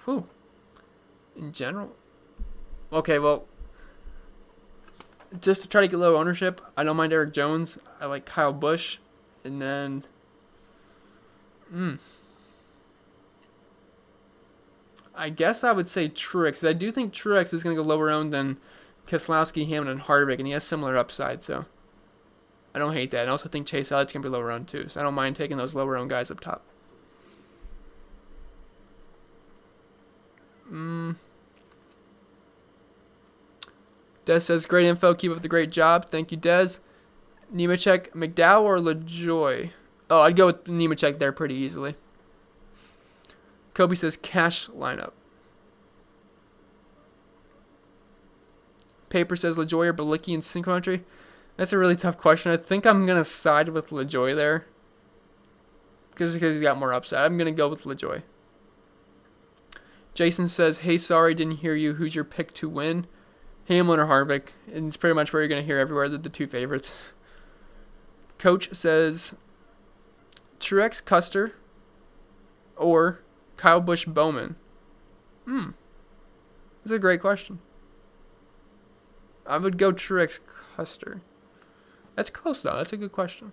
Whew. In general? Okay, well, just to try to get low ownership, I don't mind Eric Jones. I like Kyle Busch. And then I guess I would say Truex. I do think Truex is going to go lower owned than Keselowski, Hamlin, and Harvick, and he has similar upside, so I don't hate that. I also think Chase Elliott's going to be lower owned too, so I don't mind taking those lower owned guys up top. Des says, great info. Keep up the great job. Thank you, Des. Nemechek, McDowell, or LaJoy? Oh, I'd go with Nemechek there pretty easily. Kobe says, cash lineup. Paper says, LaJoy or Balicki in synchro entry? That's a really tough question. I think I'm going to side with LaJoy there, because he's got more upside. I'm going to go with LaJoy. Jason says, hey, sorry, didn't hear you. Who's your pick to win? Hamlin or Harvick, and it's pretty much where you're going to hear everywhere, the 2 favorites. Coach says Truex Custer or Kyle Busch Bowman. That's a great question. I would go Truex Custer. That's close though. That's a good question.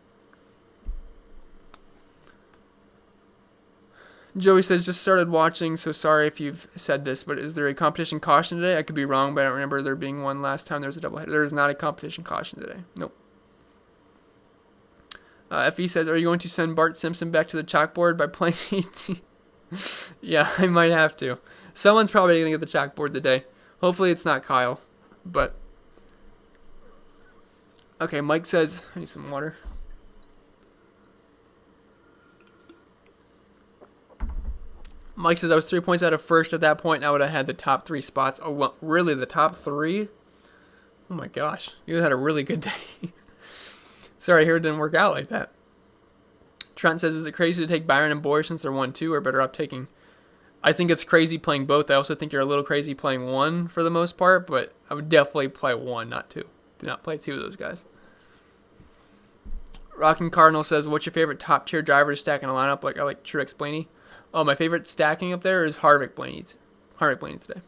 Joey says, just started watching, so sorry if you've said this, but is there a competition caution today? I could be wrong, but I don't remember there being one last time there was a doubleheader. There is not a competition caution today. Nope. FE says, are you going to send Bart Simpson back to the chalkboard by playing ET? Yeah, I might have to. Someone's probably going to get the chalkboard today. Hopefully it's not Kyle. But, okay, Mike says, I need some water. Mike says, I was 3 points out of first at that point. I would have had the top 3 spots. Really, the top 3? Oh my gosh. You had a really good day. Sorry, I hear it didn't work out like that. Trent says, is it crazy to take Byron and Boyer since they're 1-2 or better off taking? I think it's crazy playing both. I also think you're a little crazy playing 1 for the most part, but I would definitely play 1, not 2. Do not play 2 of those guys. Rockin' Cardinal says, what's your favorite top tier driver to stack in a lineup? I like Truex Blaney. Oh, my favorite stacking up there is Harvick Blaney. Harvick Blaney today.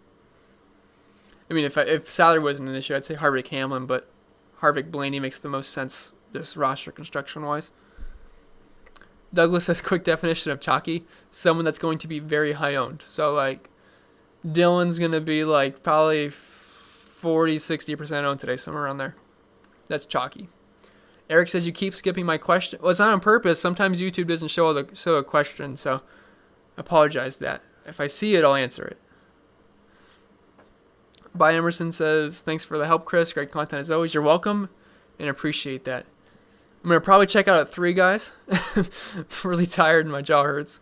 I mean, if salary wasn't an issue, I'd say Harvick Hamlin, but Harvick Blaney makes the most sense just roster construction wise. Douglas says, quick definition of chalky: someone that's going to be very high owned. So like Dillon's going to be like probably 40-60% owned today, somewhere around there. That's chalky. Eric says, you keep skipping my question. Well, it's not on purpose. Sometimes YouTube doesn't show a question, so I apologize that. If I see it, I'll answer it. By Emerson says, thanks for the help, Chris. Great content as always. You're welcome, and appreciate that. I'm going to probably check out at 3, guys. I'm really tired and my jaw hurts.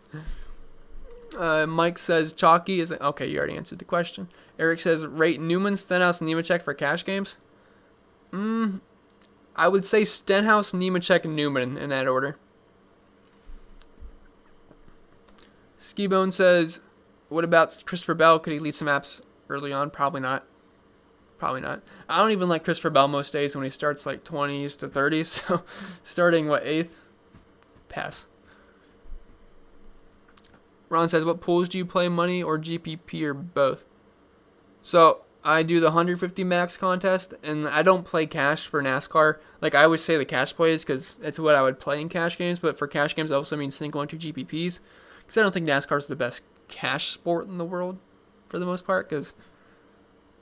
Mike says, chalky is... Okay, you already answered the question. Eric says, rate Newman, Stenhouse, and Nemechek for cash games. I would say Stenhouse, Nemechek, and Newman in that order. Skibone says, what about Christopher Bell? Could he lead some apps early on? Probably not. Probably not. I don't even like Christopher Bell most days when he starts like 20s to 30s. So starting, 8th? Pass. Ron says, what pools do you play, money or GPP or both? So I do the 150 max contest, and I don't play cash for NASCAR. Like I always say the cash plays because it's what I would play in cash games. But for cash games, I also mean single entry GPPs because I don't think NASCAR is the best cash sport in the world for the most part because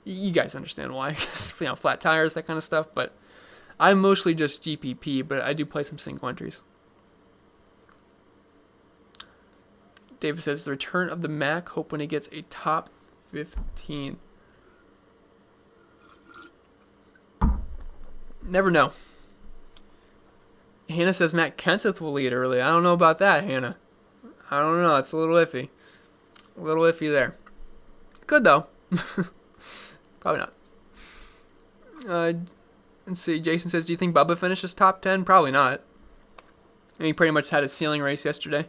you guys understand why. Flat tires, that kind of stuff. But I'm mostly just GPP, but I do play some single entries. David says, the return of the Mac. Hope when he gets a top 15. Never know. Hannah says Matt Kenseth will lead early. I don't know about that, Hannah. I don't know. It's a little iffy. A little iffy there. Good, though. Probably not. Let's see. Jason says, do you think Bubba finishes top 10? Probably not. He pretty much had a ceiling race yesterday.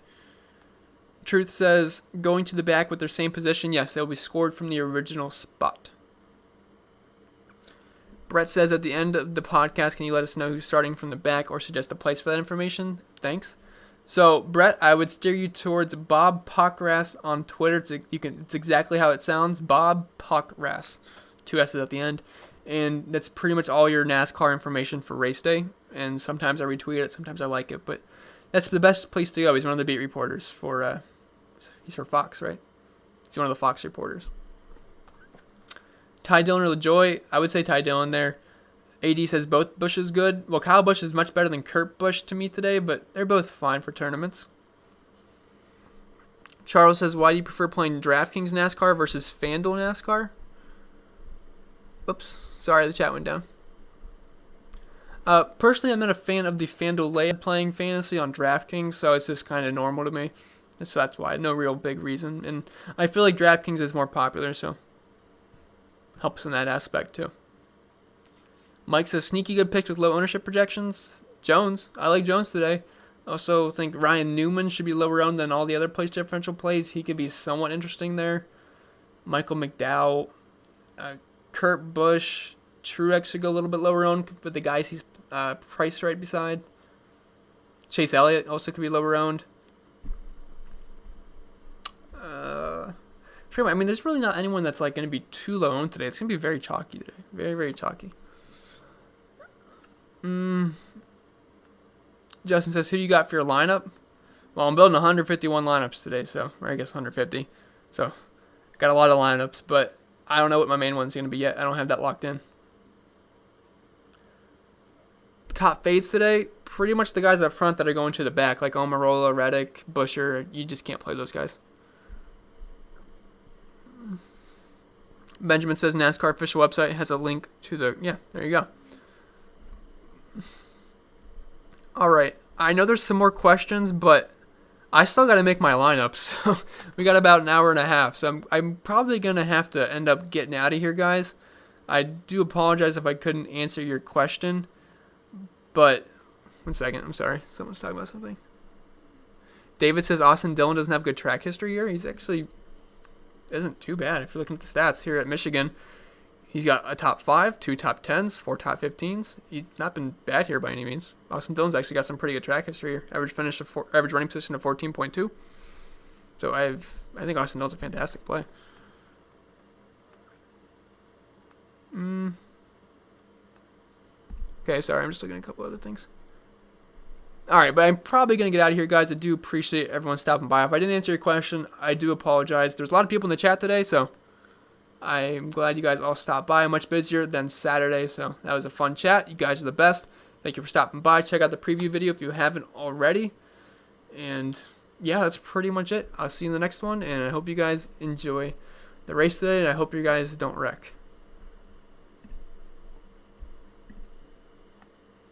Truth says, going to the back with their same position, yes, they'll be scored from the original spot. Brett says, at the end of the podcast, can you let us know who's starting from the back or suggest a place for that information? Thanks. So, Brett, I would steer you towards Bob Pockras on Twitter. It's exactly how it sounds, Bob Pockras. 2 S's at the end. And that's pretty much all your NASCAR information for race day. And sometimes I retweet it, sometimes I like it. But that's the best place to go. He's one of the beat reporters for, he's for Fox, right? He's one of the Fox reporters. Ty Dillon or LaJoy? I would say Ty Dillon there. AD says both Busch is good. Well, Kyle Busch is much better than Kurt Busch to me today, but they're both fine for tournaments. Charles says, why do you prefer playing Draftkings NASCAR versus Fanduel NASCAR? Oops, sorry, the chat went down. Personally, I'm not a fan of the Fanduel layout playing fantasy on DraftKings, so it's just kind of normal to me. So that's why, no real big reason. And I feel like DraftKings is more popular, so helps in that aspect too. Mike says, sneaky good pick with low ownership projections. Jones. I like Jones today. Also think Ryan Newman should be lower owned than all the other place differential plays. He could be somewhat interesting there. Michael McDowell. Kurt Busch. Truex should go a little bit lower owned with the guys he's priced right beside. Chase Elliott also could be lower owned. I mean, there's really not anyone that's like going to be too low owned today. It's going to be very chalky today. Very, very chalky. Justin says, who do you got for your lineup? Well, I'm building 151 lineups today, or I guess 150. So, got a lot of lineups, but I don't know what my main one's going to be yet. I don't have that locked in. top fades today, pretty much the guys up front that are going to the back, like Almirola, Reddick, Buescher. You just can't play those guys. Benjamin says NASCAR official website has a link to the... Yeah, there you go. All right. I know there's some more questions, but I still got to make my lineup. So we got about an hour and a half. So I'm probably going to have to end up getting out of here, guys. I do apologize if I couldn't answer your question. But, 1 second. I'm sorry. Someone's talking about something. David says Austin Dillon doesn't have good track history here. He's actually... isn't too bad if you're looking at the stats here at Michigan. He's got a top 5, 2 top 10s, 4 top 15s. He's not been bad here by any means. Austin Dillon's actually got some pretty good track history here. Average running position of 14.2. So I think Austin Dillon's a fantastic play. Okay, sorry, I'm just looking at a couple other things. All right, but I'm probably going to get out of here, guys. I do appreciate everyone stopping by. If I didn't answer your question, I do apologize. There's a lot of people in the chat today, so I'm glad you guys all stopped by. I'm much busier than Saturday, so that was a fun chat. You guys are the best. Thank you for stopping by. Check out the preview video if you haven't already. And, yeah, that's pretty much it. I'll see you in the next one, and I hope you guys enjoy the race today, and I hope you guys don't wreck.